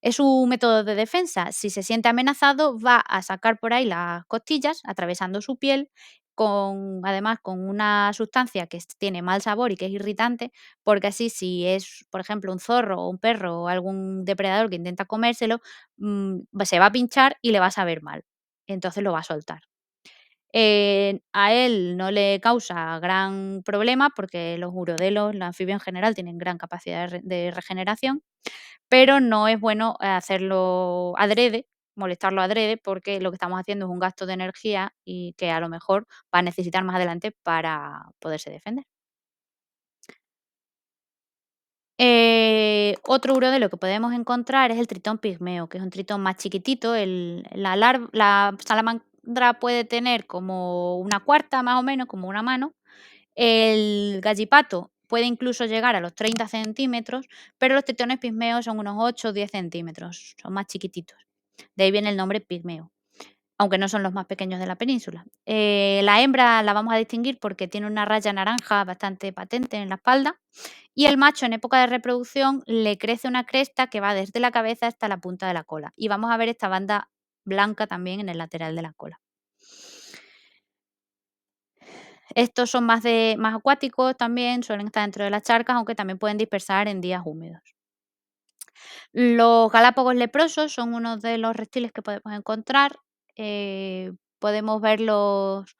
es un método de defensa, si se siente amenazado, va a sacar por ahí las costillas, atravesando su piel, además con una sustancia que tiene mal sabor y que es irritante, porque así si es, por ejemplo, un zorro o un perro o algún depredador que intenta comérselo, se va a pinchar y le va a saber mal. Entonces lo va a soltar. A él no le causa gran problema porque los urodelos, los anfibios en general, tienen gran capacidad de regeneración, pero no es bueno hacerlo adrede, molestarlo adrede, porque lo que estamos haciendo es un gasto de energía y que a lo mejor va a necesitar más adelante para poderse defender. Otro urodelo que podemos encontrar es el tritón pigmeo, que es un tritón más chiquitito. La salamandra puede tener como una cuarta más o menos, como una mano. El gallipato puede incluso llegar a los 30 centímetros, pero los tritones pigmeos son unos 8 o 10 centímetros, son más chiquititos. De ahí viene el nombre pigmeo, aunque no son los más pequeños de la península. La hembra la vamos a distinguir porque tiene una raya naranja bastante patente en la espalda y el macho en época de reproducción le crece una cresta que va desde la cabeza hasta la punta de la cola. Y vamos a ver esta banda blanca también en el lateral de la cola. Estos son más acuáticos también, suelen estar dentro de las charcas, aunque también pueden dispersar en días húmedos. Los galápagos leprosos son uno de los reptiles que podemos encontrar. Podemos verlos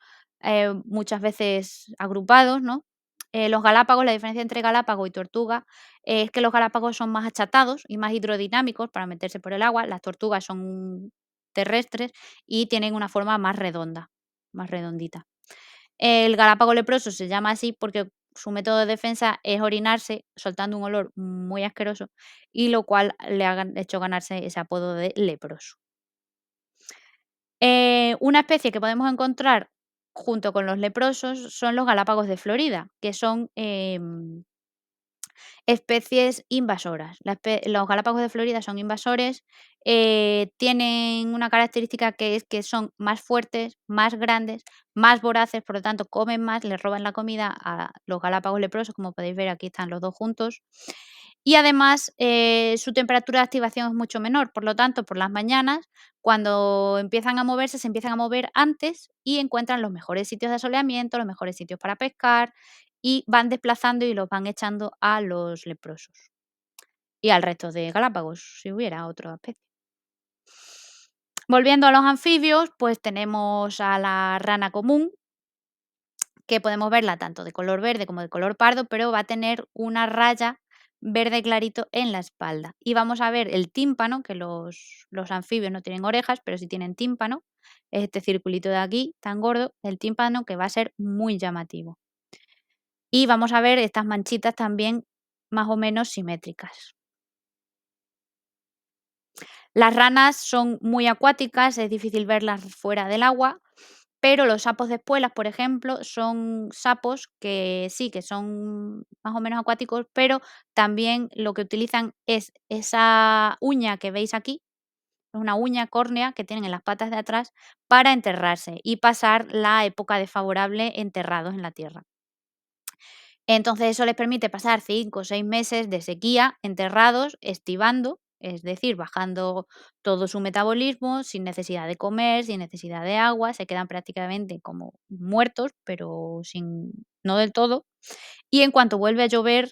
muchas veces agrupados, ¿no? Los galápagos, la diferencia entre galápago y tortuga es que los galápagos son más achatados y más hidrodinámicos para meterse por el agua. Las tortugas son terrestres y tienen una forma más redonda, más redondita. El galápago leproso se llama así porque su método de defensa es orinarse soltando un olor muy asqueroso y lo cual le ha hecho ganarse ese apodo de leproso. Una especie que podemos encontrar junto con los leprosos son los galápagos de Florida, que son, especies invasoras. Los galápagos de Florida son invasores, tienen una característica que es que son más fuertes, más grandes, más voraces, por lo tanto comen más, les roban la comida a los galápagos leprosos, como podéis ver aquí están los 2 juntos. Y además, su temperatura de activación es mucho menor, por lo tanto, por las mañanas, cuando empiezan a moverse, se empiezan a mover antes y encuentran los mejores sitios de asoleamiento, los mejores sitios para pescar, y van desplazando y los van echando a los leprosos y al resto de Galápagos, si hubiera otra especie. Volviendo a los anfibios, pues tenemos a la rana común, que podemos verla tanto de color verde como de color pardo, pero va a tener una raya verde clarito en la espalda. Y vamos a ver el tímpano, que los anfibios no tienen orejas, pero sí tienen tímpano, es este circulito de aquí, tan gordo, el tímpano que va a ser muy llamativo. Y vamos a ver estas manchitas también más o menos simétricas. Las ranas son muy acuáticas, es difícil verlas fuera del agua, pero los sapos de espuelas, por ejemplo, son sapos que sí, que son más o menos acuáticos, pero también lo que utilizan es esa uña que veis aquí, es una uña córnea que tienen en las patas de atrás para enterrarse y pasar la época desfavorable enterrados en la tierra. Entonces, eso les permite pasar 5 o 6 meses de sequía enterrados, estivando, es decir, bajando todo su metabolismo, sin necesidad de comer, sin necesidad de agua, se quedan prácticamente como muertos, pero sin no del todo. Y en cuanto vuelve a llover,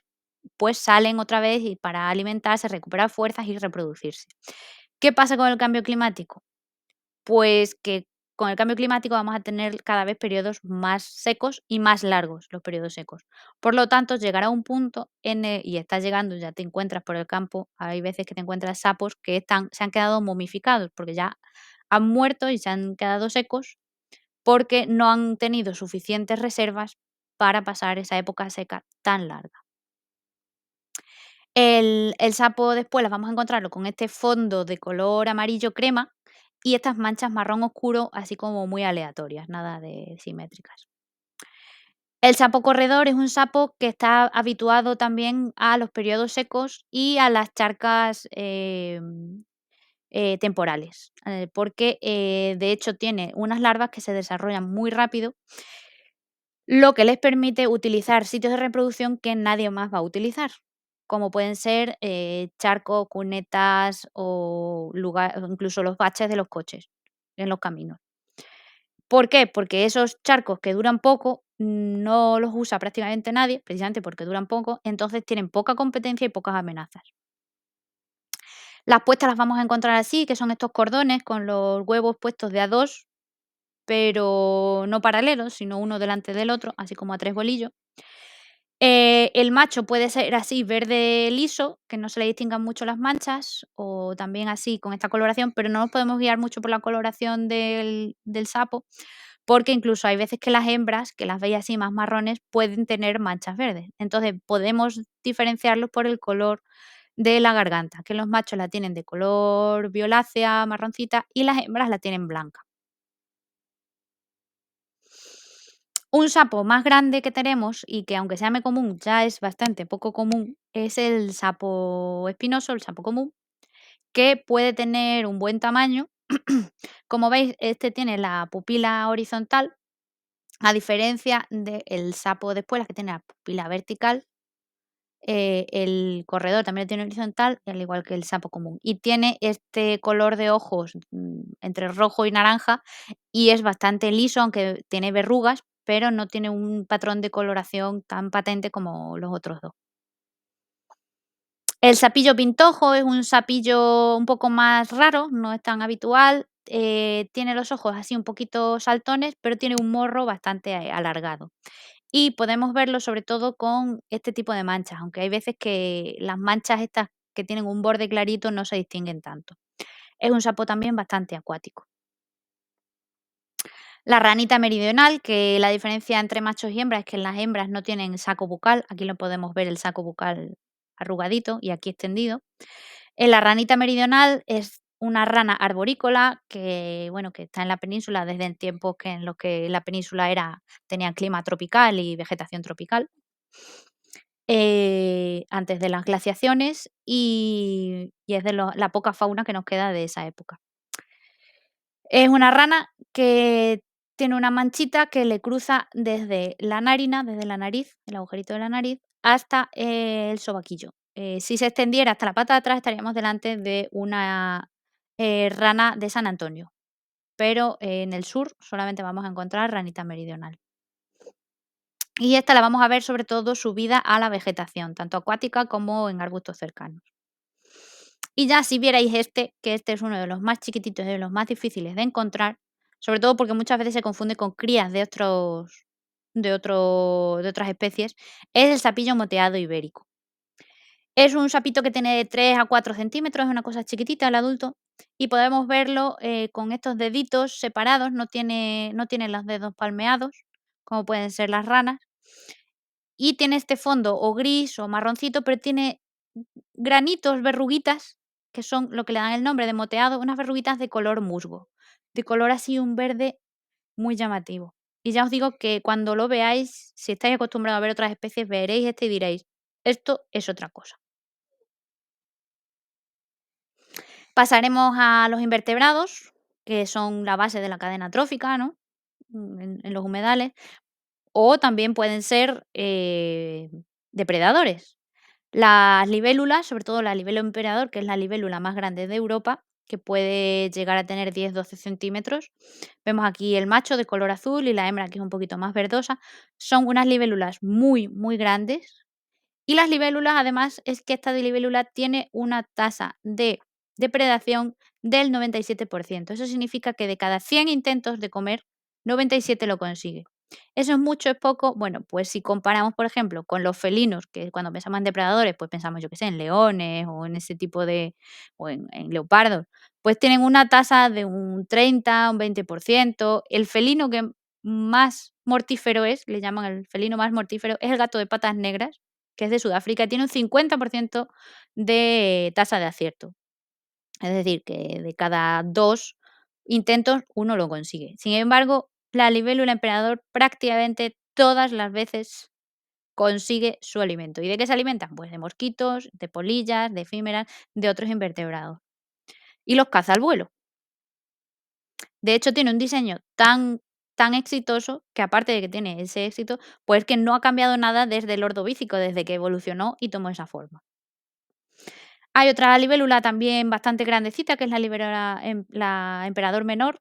pues salen otra vez y para alimentarse, recuperar fuerzas y reproducirse. ¿Qué pasa con el cambio climático? Pues que con el cambio climático vamos a tener cada vez periodos más secos y más largos los periodos secos. Por lo tanto, llegará un punto y está llegando, ya te encuentras por el campo, hay veces que te encuentras sapos que se han quedado momificados porque ya han muerto y se han quedado secos porque no han tenido suficientes reservas para pasar esa época seca tan larga. El sapo después las vamos a encontrarlo con este fondo de color amarillo crema y estas manchas marrón oscuro, así como muy aleatorias, nada de simétricas. El sapo corredor es un sapo que está habituado también a los periodos secos y a las charcas, temporales, porque, de hecho, tiene unas larvas que se desarrollan muy rápido, lo que les permite utilizar sitios de reproducción que nadie más va a utilizar, como pueden ser, charcos, cunetas o incluso los baches de los coches en los caminos. ¿Por qué? Porque esos charcos que duran poco, no los usa prácticamente nadie, precisamente porque duran poco, entonces tienen poca competencia y pocas amenazas. Las puestas las vamos a encontrar así, que son estos cordones con los huevos puestos de a 2, pero no paralelos, sino uno delante del otro, así como a 3 bolillos. El macho puede ser así verde liso, que no se le distingan mucho las manchas, o también así con esta coloración, pero no nos podemos guiar mucho por la coloración del sapo, porque incluso hay veces que las hembras, que las veis así más marrones, pueden tener manchas verdes. Entonces podemos diferenciarlos por el color de la garganta, que los machos la tienen de color violácea, marroncita, y las hembras la tienen blanca. Un sapo más grande que tenemos y que aunque se llame común, ya es bastante poco común, es el sapo espinoso, el sapo común, que puede tener un buen tamaño. Como veis, este tiene la pupila horizontal, a diferencia del sapo de espuelas que tiene la pupila vertical. El corredor también lo tiene horizontal, al igual que el sapo común. Y tiene este color de ojos, entre rojo y naranja, y es bastante liso, aunque tiene verrugas, pero no tiene un patrón de coloración tan patente como los otros 2. El sapillo pintojo es un sapillo un poco más raro, no es tan habitual, tiene los ojos así un poquito saltones, pero tiene un morro bastante alargado. Y podemos verlo sobre todo con este tipo de manchas, aunque hay veces que las manchas estas que tienen un borde clarito no se distinguen tanto. Es un sapo también bastante acuático. La ranita meridional, que la diferencia entre machos y hembras es que las hembras no tienen saco bucal, aquí lo podemos ver el saco bucal arrugadito y aquí extendido. La ranita meridional es una rana arborícola que, bueno, que está en la península desde en tiempos que en los que la península tenía clima tropical y vegetación tropical, antes de las glaciaciones, y es de la poca fauna que nos queda de esa época. Es una rana que tiene una manchita que le cruza desde la narina, desde la nariz, el agujerito de la nariz, hasta el sobaquillo. Si se extendiera hasta la pata de atrás, estaríamos delante de una rana de San Antonio, pero en el sur solamente vamos a encontrar ranita meridional. Y esta la vamos a ver sobre todo subida a la vegetación, tanto acuática como en arbustos cercanos. Y ya si vierais que este es uno de los más chiquititos y de los más difíciles de encontrar, sobre todo porque muchas veces se confunde con crías de otras especies, es el sapillo moteado ibérico. Es un sapito que tiene de 3 a 4 centímetros, es una cosa chiquitita el adulto, y podemos verlo, con estos deditos separados, no tiene los dedos palmeados, como pueden ser las ranas, y tiene este fondo o gris o marroncito, pero tiene granitos, verruguitas, que son lo que le dan el nombre de moteado, unas verruguitas de color musgo, de color así un verde muy llamativo. Y ya os digo que cuando lo veáis, si estáis acostumbrados a ver otras especies, veréis este y diréis: "Esto es otra cosa". Pasaremos a los invertebrados, que son la base de la cadena trófica, ¿no? En los humedales, o también pueden ser, depredadores. Las libélulas, sobre todo la libélula emperador, que es la libélula más grande de Europa, que puede llegar a tener 10-12 centímetros. Vemos aquí el macho de color azul y la hembra que es un poquito más verdosa. Son unas libélulas muy, muy grandes. Y las libélulas, además, es que esta libélula tiene una tasa de depredación del 97%. Eso significa que de cada 100 intentos de comer, 97 lo consigue. ¿Eso es mucho, es poco? Bueno, pues si comparamos, por ejemplo, con los felinos, que cuando pensamos en depredadores, pues pensamos, yo qué sé, en leones o en ese tipo de, o en leopardos, pues tienen una tasa de un 30, un 20%. El felino que más mortífero es, le llaman el felino más mortífero, es el gato de patas negras, que es de Sudáfrica, tiene un 50% de tasa de acierto. Es decir, que de cada 2 intentos, uno lo consigue. Sin embargo, la libélula emperador prácticamente todas las veces consigue su alimento. ¿Y de qué se alimentan? Pues de mosquitos, de polillas, de efímeras, de otros invertebrados. Y los caza al vuelo. De hecho, tiene un diseño tan exitoso que, aparte de que tiene ese éxito, pues que no ha cambiado nada desde el Ordovícico, desde que evolucionó y tomó esa forma. Hay otra libélula también bastante grandecita, que es la emperador menor,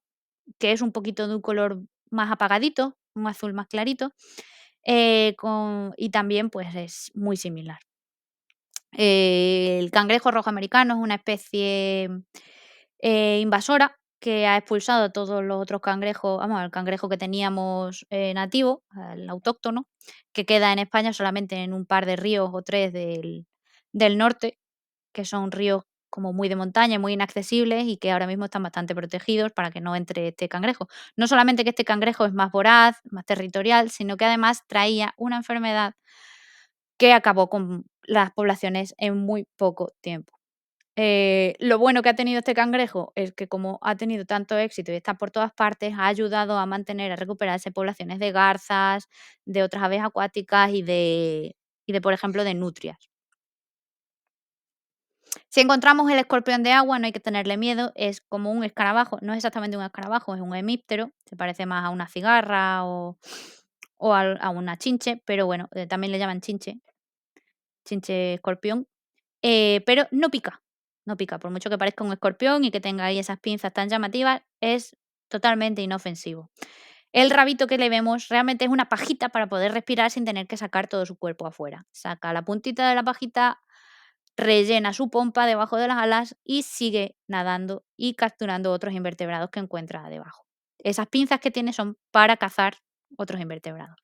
que es un poquito de un color más apagadito, un azul más clarito, y también, pues, es muy similar. El cangrejo rojo americano es una especie, invasora que ha expulsado a todos los otros cangrejos, vamos, al cangrejo que teníamos, nativo, al autóctono, que queda en España solamente en un par de ríos o 3 del norte, que son ríos como muy de montaña, muy inaccesibles y que ahora mismo están bastante protegidos para que no entre este cangrejo. No solamente que este cangrejo es más voraz, más territorial, sino que además traía una enfermedad que acabó con las poblaciones en muy poco tiempo. Lo bueno que ha tenido este cangrejo es que como ha tenido tanto éxito y está por todas partes, ha ayudado a mantener, a recuperarse poblaciones de garzas, de otras aves acuáticas y de, por ejemplo, de nutrias. Si encontramos el escorpión de agua, no hay que tenerle miedo, es como un escarabajo, no es exactamente un escarabajo, es un hemíptero, se parece más a una cigarra o a una chinche, pero bueno, también le llaman chinche, chinche escorpión, pero no pica, no pica, por mucho que parezca un escorpión y que tenga ahí esas pinzas tan llamativas, es totalmente inofensivo. El rabito que le vemos realmente es una pajita para poder respirar sin tener que sacar todo su cuerpo afuera. Saca la puntita de la pajita, rellena su pompa debajo de las alas y sigue nadando y capturando otros invertebrados que encuentra debajo. Esas pinzas que tiene son para cazar otros invertebrados.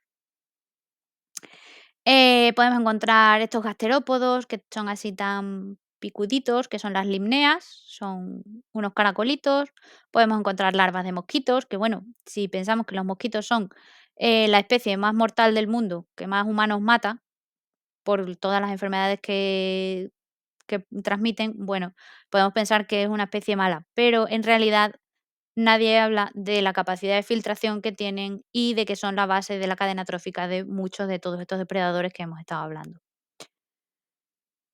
Podemos encontrar estos gasterópodos que son así tan picuditos, que son las limneas, son unos caracolitos. Podemos encontrar larvas de mosquitos, que bueno, si pensamos que los mosquitos son la especie más mortal del mundo, que más humanos mata por todas las enfermedades que transmiten, bueno, podemos pensar que es una especie mala, pero en realidad nadie habla de la capacidad de filtración que tienen y de que son la base de la cadena trófica de muchos de todos estos depredadores que hemos estado hablando.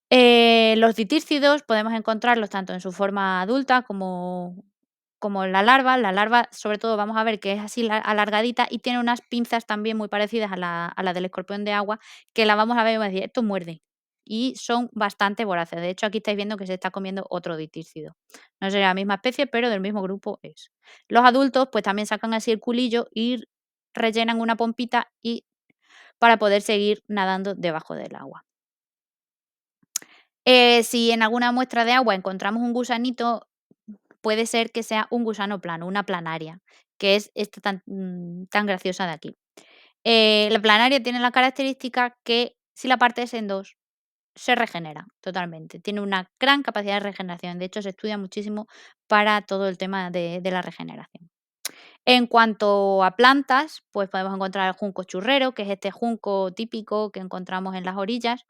Los ditícidos podemos encontrarlos tanto en su forma adulta como la larva. La larva, sobre todo, vamos a ver que es así alargadita y tiene unas pinzas también muy parecidas a la del escorpión de agua, que la vamos a ver y vamos a decir, esto muerde. Y son bastante voraces. De hecho, aquí estáis viendo que se está comiendo otro ditícido. No sería la misma especie, pero del mismo grupo es. Los adultos, pues también sacan así el culillo y rellenan una pompita y para poder seguir nadando debajo del agua. Si en alguna muestra de agua encontramos un gusanito, puede ser que sea un gusano plano, una planaria, que es esta tan graciosa de aquí. La planaria tiene la característica que si la partes en 2 se regenera totalmente. Tiene una gran capacidad de regeneración. De hecho, se estudia muchísimo para todo el tema de la regeneración. En cuanto a plantas, pues podemos encontrar el junco churrero, que es este junco típico que encontramos en las orillas.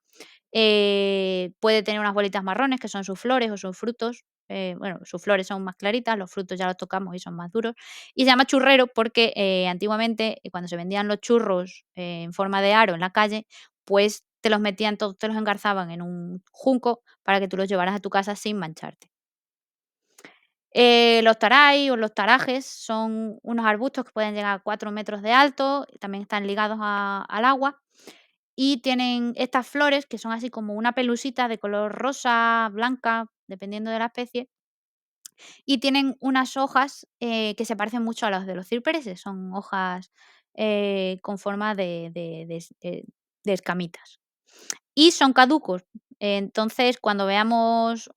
Puede tener unas bolitas marrones, que son sus flores o sus frutos. Bueno, sus flores son más claritas, los frutos ya los tocamos y son más duros. Y se llama churrero porque antiguamente, cuando se vendían los churros en forma de aro en la calle, pues te los metían todos, te los engarzaban en un junco para que tú los llevaras a tu casa sin mancharte. Los taray o los tarajes son unos arbustos que pueden llegar a 4 metros de alto, también están ligados al agua y tienen estas flores que son así como una pelusita de color rosa, blanca, dependiendo de la especie, y tienen unas hojas que se parecen mucho a las de los cipreses, son hojas con forma de escamitas. Y son caducos. Entonces, cuando veamos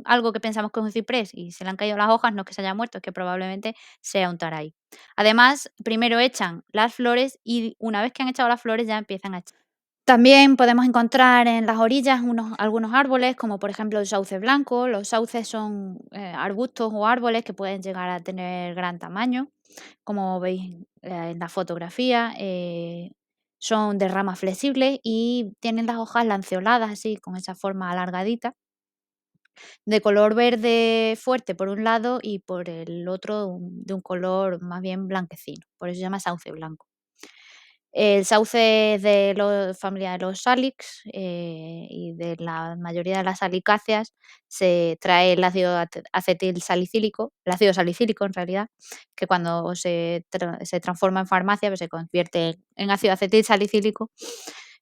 algo que pensamos que es un ciprés y se le han caído las hojas, no es que se haya muerto, es que probablemente sea un taray. Además, primero echan las flores y una vez que han echado las flores ya empiezan a echar. También podemos encontrar en las orillas algunos árboles, como por ejemplo el sauce blanco. Los sauces son arbustos o árboles que pueden llegar a tener gran tamaño, como veis en la fotografía. Son de ramas flexibles y tienen las hojas lanceoladas, así, con esa forma alargadita, de color verde fuerte por un lado y por el otro de un color más bien blanquecino. Por eso se llama sauce blanco. El sauce es de la familia de los Salix, y de la mayoría de las salicáceas se trae el ácido acetil salicílico, el ácido salicílico en realidad, que cuando se transforma en farmacia, pues se convierte en ácido acetil salicílico,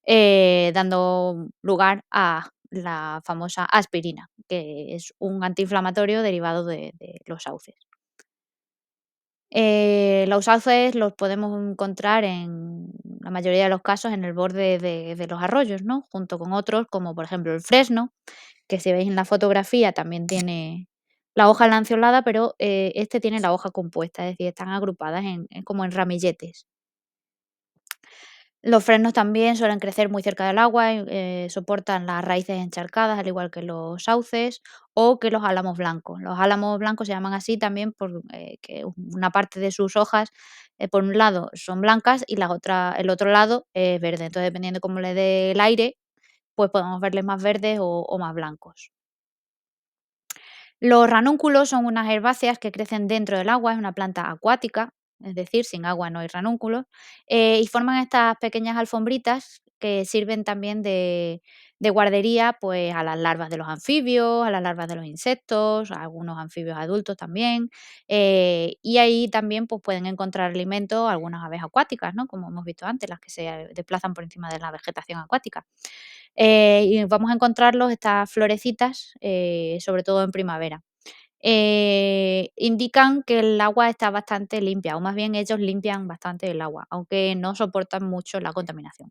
dando lugar a la famosa aspirina, que es un antiinflamatorio derivado de los sauces. Los sauces los podemos encontrar en la mayoría de los casos en el borde de los arroyos, ¿no? Junto con otros, como por ejemplo el fresno, que si veis en la fotografía también tiene la hoja lanceolada, pero este tiene la hoja compuesta, es decir, están agrupadas como en ramilletes. Los fresnos también suelen crecer muy cerca del agua, y, soportan las raíces encharcadas, al igual que los sauces o que los álamos blancos. Los álamos blancos se llaman así también por que una parte de sus hojas, por un lado son blancas y el otro lado es verde. Entonces, dependiendo de cómo le dé el aire, pues podemos verles más verdes o más blancos. Los ranúnculos son unas herbáceas que crecen dentro del agua, es una planta acuática, es decir, sin agua no hay ranúnculos, y forman estas pequeñas alfombritas que sirven también de guardería pues, a las larvas de los anfibios, a las larvas de los insectos, a algunos anfibios adultos también, y ahí también pues, pueden encontrar alimento algunas aves acuáticas, ¿no? Como hemos visto antes, las que se desplazan por encima de la vegetación acuática. Y vamos a encontrarlos, estas florecitas, sobre todo en primavera. Indican que el agua está bastante limpia, o más bien ellos limpian bastante el agua, aunque no soportan mucho la contaminación.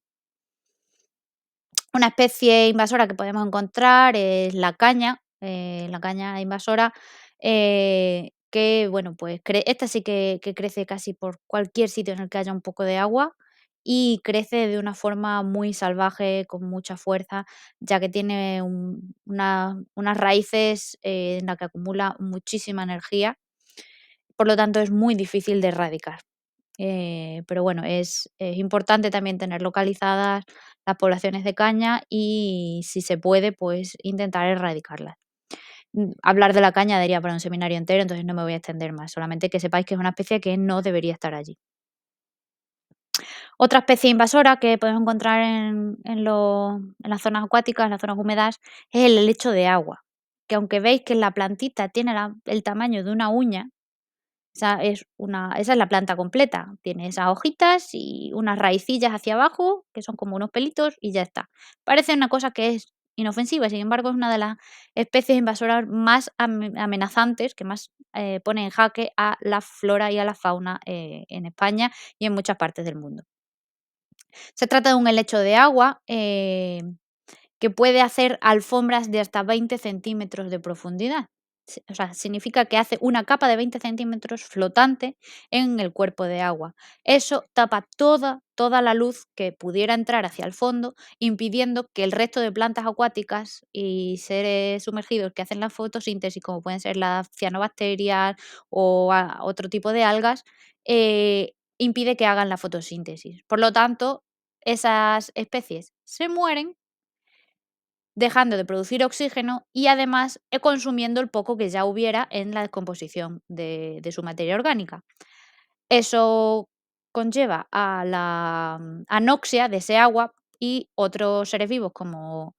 Una especie invasora que podemos encontrar es la caña invasora, que bueno, pues esta sí que crece casi por cualquier sitio en el que haya un poco de agua y crece de una forma muy salvaje, con mucha fuerza, ya que tiene unas raíces en las que acumula muchísima energía, por lo tanto es muy difícil de erradicar. Pero bueno, es importante también tener localizadas las poblaciones de caña y, si se puede, pues intentar erradicarlas. Hablar de la caña daría para un seminario entero, entonces no me voy a extender más, solamente que sepáis que es una especie que no debería estar allí. Otra especie invasora que podemos encontrar en las zonas acuáticas, en las zonas húmedas, es el helecho de agua, que aunque veis que la plantita tiene el tamaño de una uña, esa es la planta completa. Tiene esas hojitas y unas raicillas hacia abajo, que son como unos pelitos, y ya está. Parece una cosa que es inofensiva, sin embargo, es una de las especies invasoras más amenazantes, que más pone en jaque a la flora y a la fauna en España y en muchas partes del mundo. Se trata de un helecho de agua que puede hacer alfombras de hasta 20 centímetros de profundidad. O sea, significa que hace una capa de 20 centímetros flotante en el cuerpo de agua. Eso tapa toda la luz que pudiera entrar hacia el fondo, impidiendo que el resto de plantas acuáticas y seres sumergidos que hacen la fotosíntesis, como pueden ser las cianobacterias o otro tipo de algas, impide que hagan la fotosíntesis. Por lo tanto, esas especies se mueren dejando de producir oxígeno y además consumiendo el poco que ya hubiera en la descomposición de su materia orgánica. Eso conlleva a la anoxia de ese agua, y otros seres vivos, como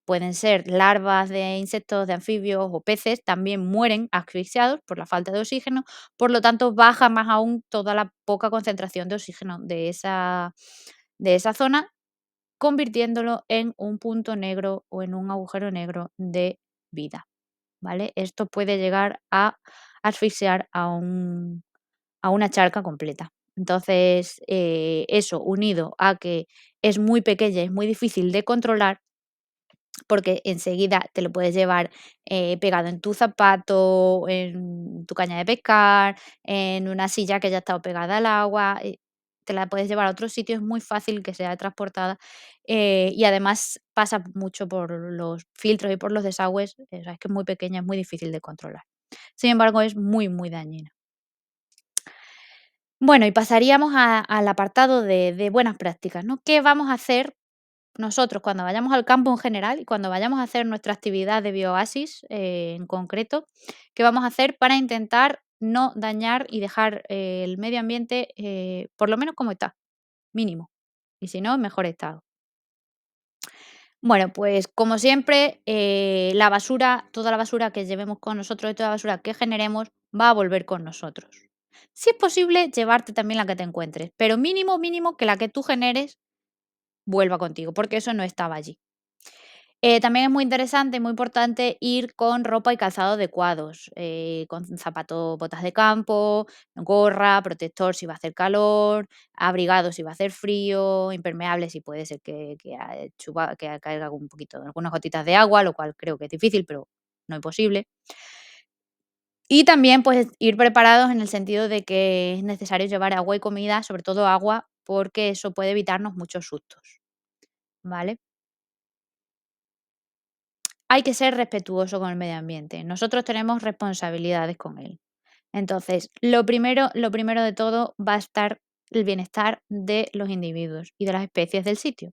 pueden ser larvas de insectos, de anfibios o peces, también mueren asfixiados por la falta de oxígeno. Por lo tanto, baja más aún toda la poca concentración de oxígeno de esa zona, convirtiéndolo en un punto negro o en un agujero negro de vida, ¿vale? Esto puede llegar a asfixiar a una charca completa. Entonces, eso unido a que es muy pequeña, es muy difícil de controlar, porque enseguida te lo puedes llevar pegado en tu zapato, en tu caña de pescar, en una silla que ya ha estado pegada al agua, te la puedes llevar a otro sitio, es muy fácil que sea transportada, y además pasa mucho por los filtros y por los desagües, o sea, es que es muy pequeña, es muy difícil de controlar. Sin embargo, es muy, muy dañina. Bueno, y pasaríamos al apartado de buenas prácticas, ¿no? ¿Qué vamos a hacer nosotros cuando vayamos al campo en general y cuando vayamos a hacer nuestra actividad de bioasis en concreto? ¿Qué vamos a hacer para intentar no dañar y dejar el medio ambiente por lo menos como está, mínimo? Y si no, en mejor estado. Bueno, pues como siempre, la basura, toda la basura que llevemos con nosotros y toda la basura que generemos va a volver con nosotros. Si es posible, llevarte también la que te encuentres, pero mínimo, mínimo que la que tú generes vuelva contigo, porque eso no estaba allí. También es muy interesante y muy importante ir con ropa y calzado adecuados, con zapatos, botas de campo, gorra, protector si va a hacer calor, abrigado si va a hacer frío, impermeable si puede ser que caiga un poquito, algunas gotitas de agua, lo cual creo que es difícil, pero no imposible. Y también, pues, ir preparados en el sentido de que es necesario llevar agua y comida, sobre todo agua, porque eso puede evitarnos muchos sustos, ¿vale? Hay que ser respetuoso con el medio ambiente. Nosotros tenemos responsabilidades con él. Entonces, lo primero de todo va a estar el bienestar de los individuos y de las especies del sitio.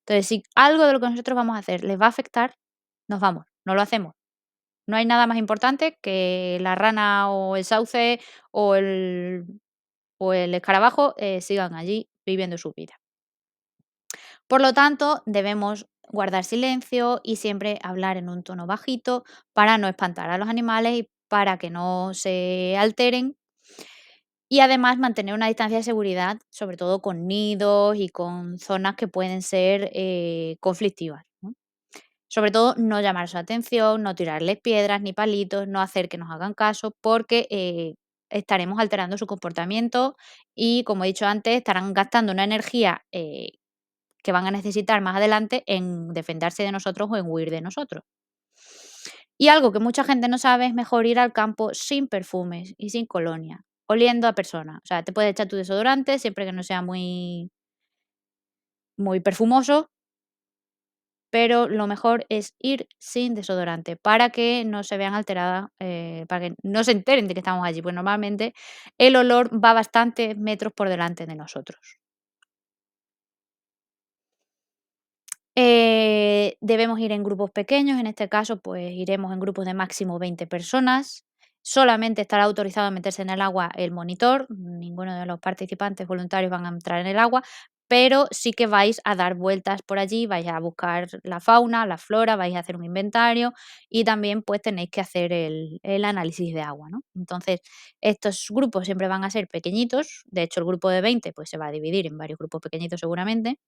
Entonces, si algo de lo que nosotros vamos a hacer les va a afectar, nos vamos, no lo hacemos. No hay nada más importante que la rana o el sauce o el escarabajo sigan allí viviendo su vida. Por lo tanto, debemos guardar silencio y siempre hablar en un tono bajito para no espantar a los animales y para que no se alteren. Y además mantener una distancia de seguridad, sobre todo con nidos y con zonas que pueden ser conflictivas, ¿no? Sobre todo, no llamar su atención, no tirarles piedras ni palitos, no hacer que nos hagan caso, porque estaremos alterando su comportamiento y, como he dicho antes, estarán gastando una energía que van a necesitar más adelante en defenderse de nosotros o en huir de nosotros. Y algo que mucha gente no sabe es mejor ir al campo sin perfumes y sin colonia, oliendo a persona. O sea, te puedes echar tu desodorante siempre que no sea muy, muy perfumoso, pero lo mejor es ir sin desodorante para que no se vean alteradas, para que no se enteren de que estamos allí, pues normalmente el olor va bastantes metros por delante de nosotros. Debemos ir en grupos pequeños, en este caso, pues iremos en grupos de máximo 20 personas. Solamente estará autorizado a meterse en el agua el monitor, ninguno de los participantes voluntarios van a entrar en el agua, pero sí que vais a dar vueltas por allí, vais a buscar la fauna, la flora, vais a hacer un inventario y también pues tenéis que hacer el análisis de agua, ¿no? Entonces, estos grupos siempre van a ser pequeñitos, de hecho el grupo de 20 pues se va a dividir en varios grupos pequeñitos seguramente,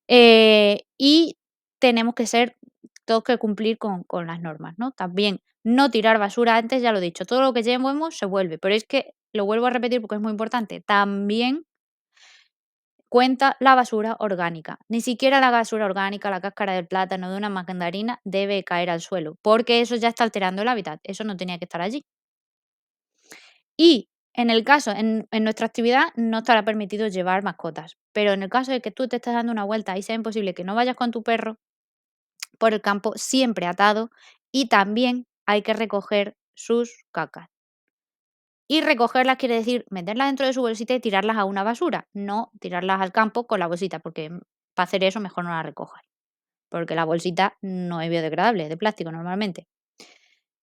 y tenemos que ser todos que cumplir con las normas, ¿no? También no tirar basura antes, ya lo he dicho, todo lo que llevemos se vuelve, pero es que lo vuelvo a repetir porque es muy importante, también cuenta la basura orgánica. Ni siquiera la basura orgánica, la cáscara del plátano, de una mandarina debe caer al suelo, porque eso ya está alterando el hábitat, eso no tenía que estar allí. Y en el caso, en nuestra actividad no estará permitido llevar mascotas, pero en el caso de que tú te estés dando una vuelta y sea imposible que no vayas con tu perro por el campo siempre atado y también hay que recoger sus cacas. Y recogerlas quiere decir meterlas dentro de su bolsita y tirarlas a una basura, no tirarlas al campo con la bolsita, porque para hacer eso mejor no las recojas, porque la bolsita no es biodegradable, es de plástico normalmente.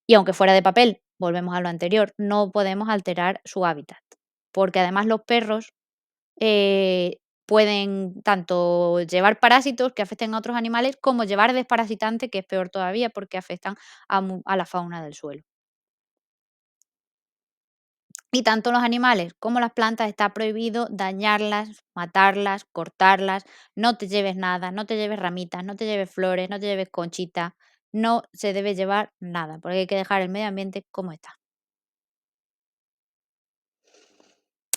Y aunque fuera de papel, volvemos a lo anterior, no podemos alterar su hábitat, porque además los perros pueden tanto llevar parásitos que afecten a otros animales, como llevar desparasitantes, que es peor todavía porque afectan a la fauna del suelo. Y tanto los animales como las plantas está prohibido dañarlas, matarlas, cortarlas. No te lleves nada, no te lleves ramitas, no te lleves flores, no te lleves conchitas. No se debe llevar nada, porque hay que dejar el medio ambiente como está.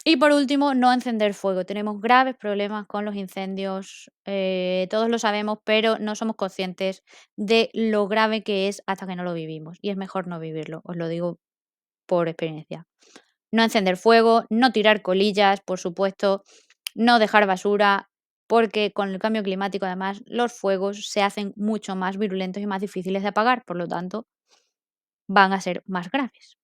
Y por último, no encender fuego. Tenemos graves problemas con los incendios, todos lo sabemos, pero no somos conscientes de lo grave que es hasta que no lo vivimos. Y es mejor no vivirlo, os lo digo por experiencia. No encender fuego, no tirar colillas, por supuesto, no dejar basura, porque con el cambio climático además los fuegos se hacen mucho más virulentos y más difíciles de apagar, por lo tanto van a ser más graves.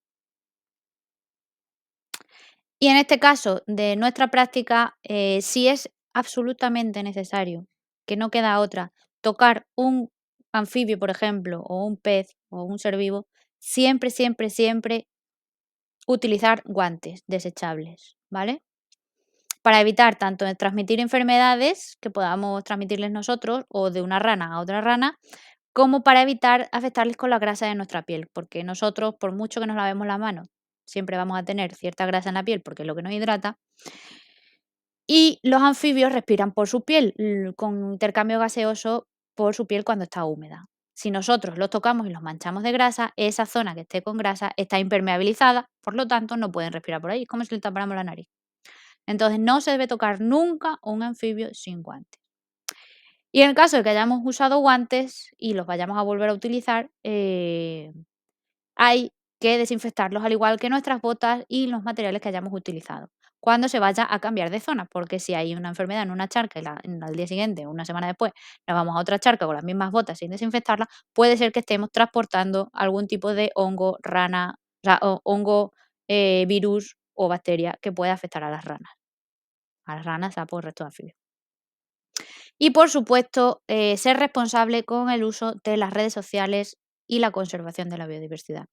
Y en este caso de nuestra práctica, si es absolutamente necesario, que no queda otra, tocar un anfibio, por ejemplo, o un pez o un ser vivo, siempre, siempre, siempre utilizar guantes desechables, ¿vale? Para evitar tanto de transmitir enfermedades que podamos transmitirles nosotros o de una rana a otra rana, como para evitar afectarles con la grasa de nuestra piel, porque nosotros, por mucho que nos lavemos las manos, siempre vamos a tener cierta grasa en la piel porque es lo que nos hidrata. Y los anfibios respiran por su piel, con intercambio gaseoso por su piel cuando está húmeda. Si nosotros los tocamos y los manchamos de grasa, esa zona que esté con grasa está impermeabilizada, por lo tanto no pueden respirar por ahí, es como si le tapáramos la nariz. Entonces no se debe tocar nunca un anfibio sin guantes. Y en el caso de que hayamos usado guantes y los vayamos a volver a utilizar, hay que desinfectarlos al igual que nuestras botas y los materiales que hayamos utilizado cuando se vaya a cambiar de zona, porque si hay una enfermedad en una charca y al día siguiente, una semana después, nos vamos a otra charca con las mismas botas sin desinfectarlas, puede ser que estemos transportando algún tipo de hongo, rana, o sea, hongo, virus o bacteria que pueda afectar a las ranas, sapos, resto de anfibios. Y por supuesto, ser responsable con el uso de las redes sociales y la conservación de la biodiversidad.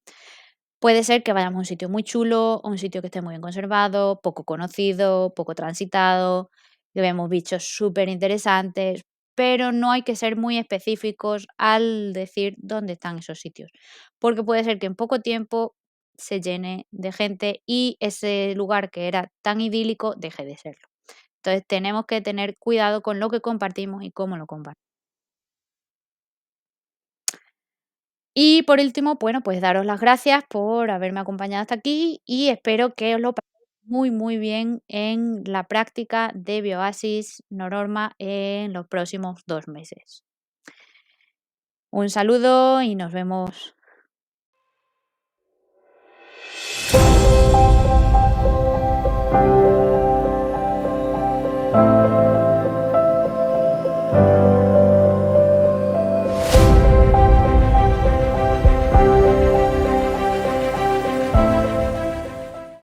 Puede ser que vayamos a un sitio muy chulo, o un sitio que esté muy bien conservado, poco conocido, poco transitado, que vemos bichos súper interesantes, pero no hay que ser muy específicos al decir dónde están esos sitios, porque puede ser que en poco tiempo se llene de gente y ese lugar que era tan idílico deje de serlo. Entonces tenemos que tener cuidado con lo que compartimos y cómo lo compartimos. Y por último, bueno, pues daros las gracias por haberme acompañado hasta aquí y espero que os lo paséis muy, muy bien en la práctica de Bioasis Nororma en los próximos 2 meses. Un saludo y nos vemos.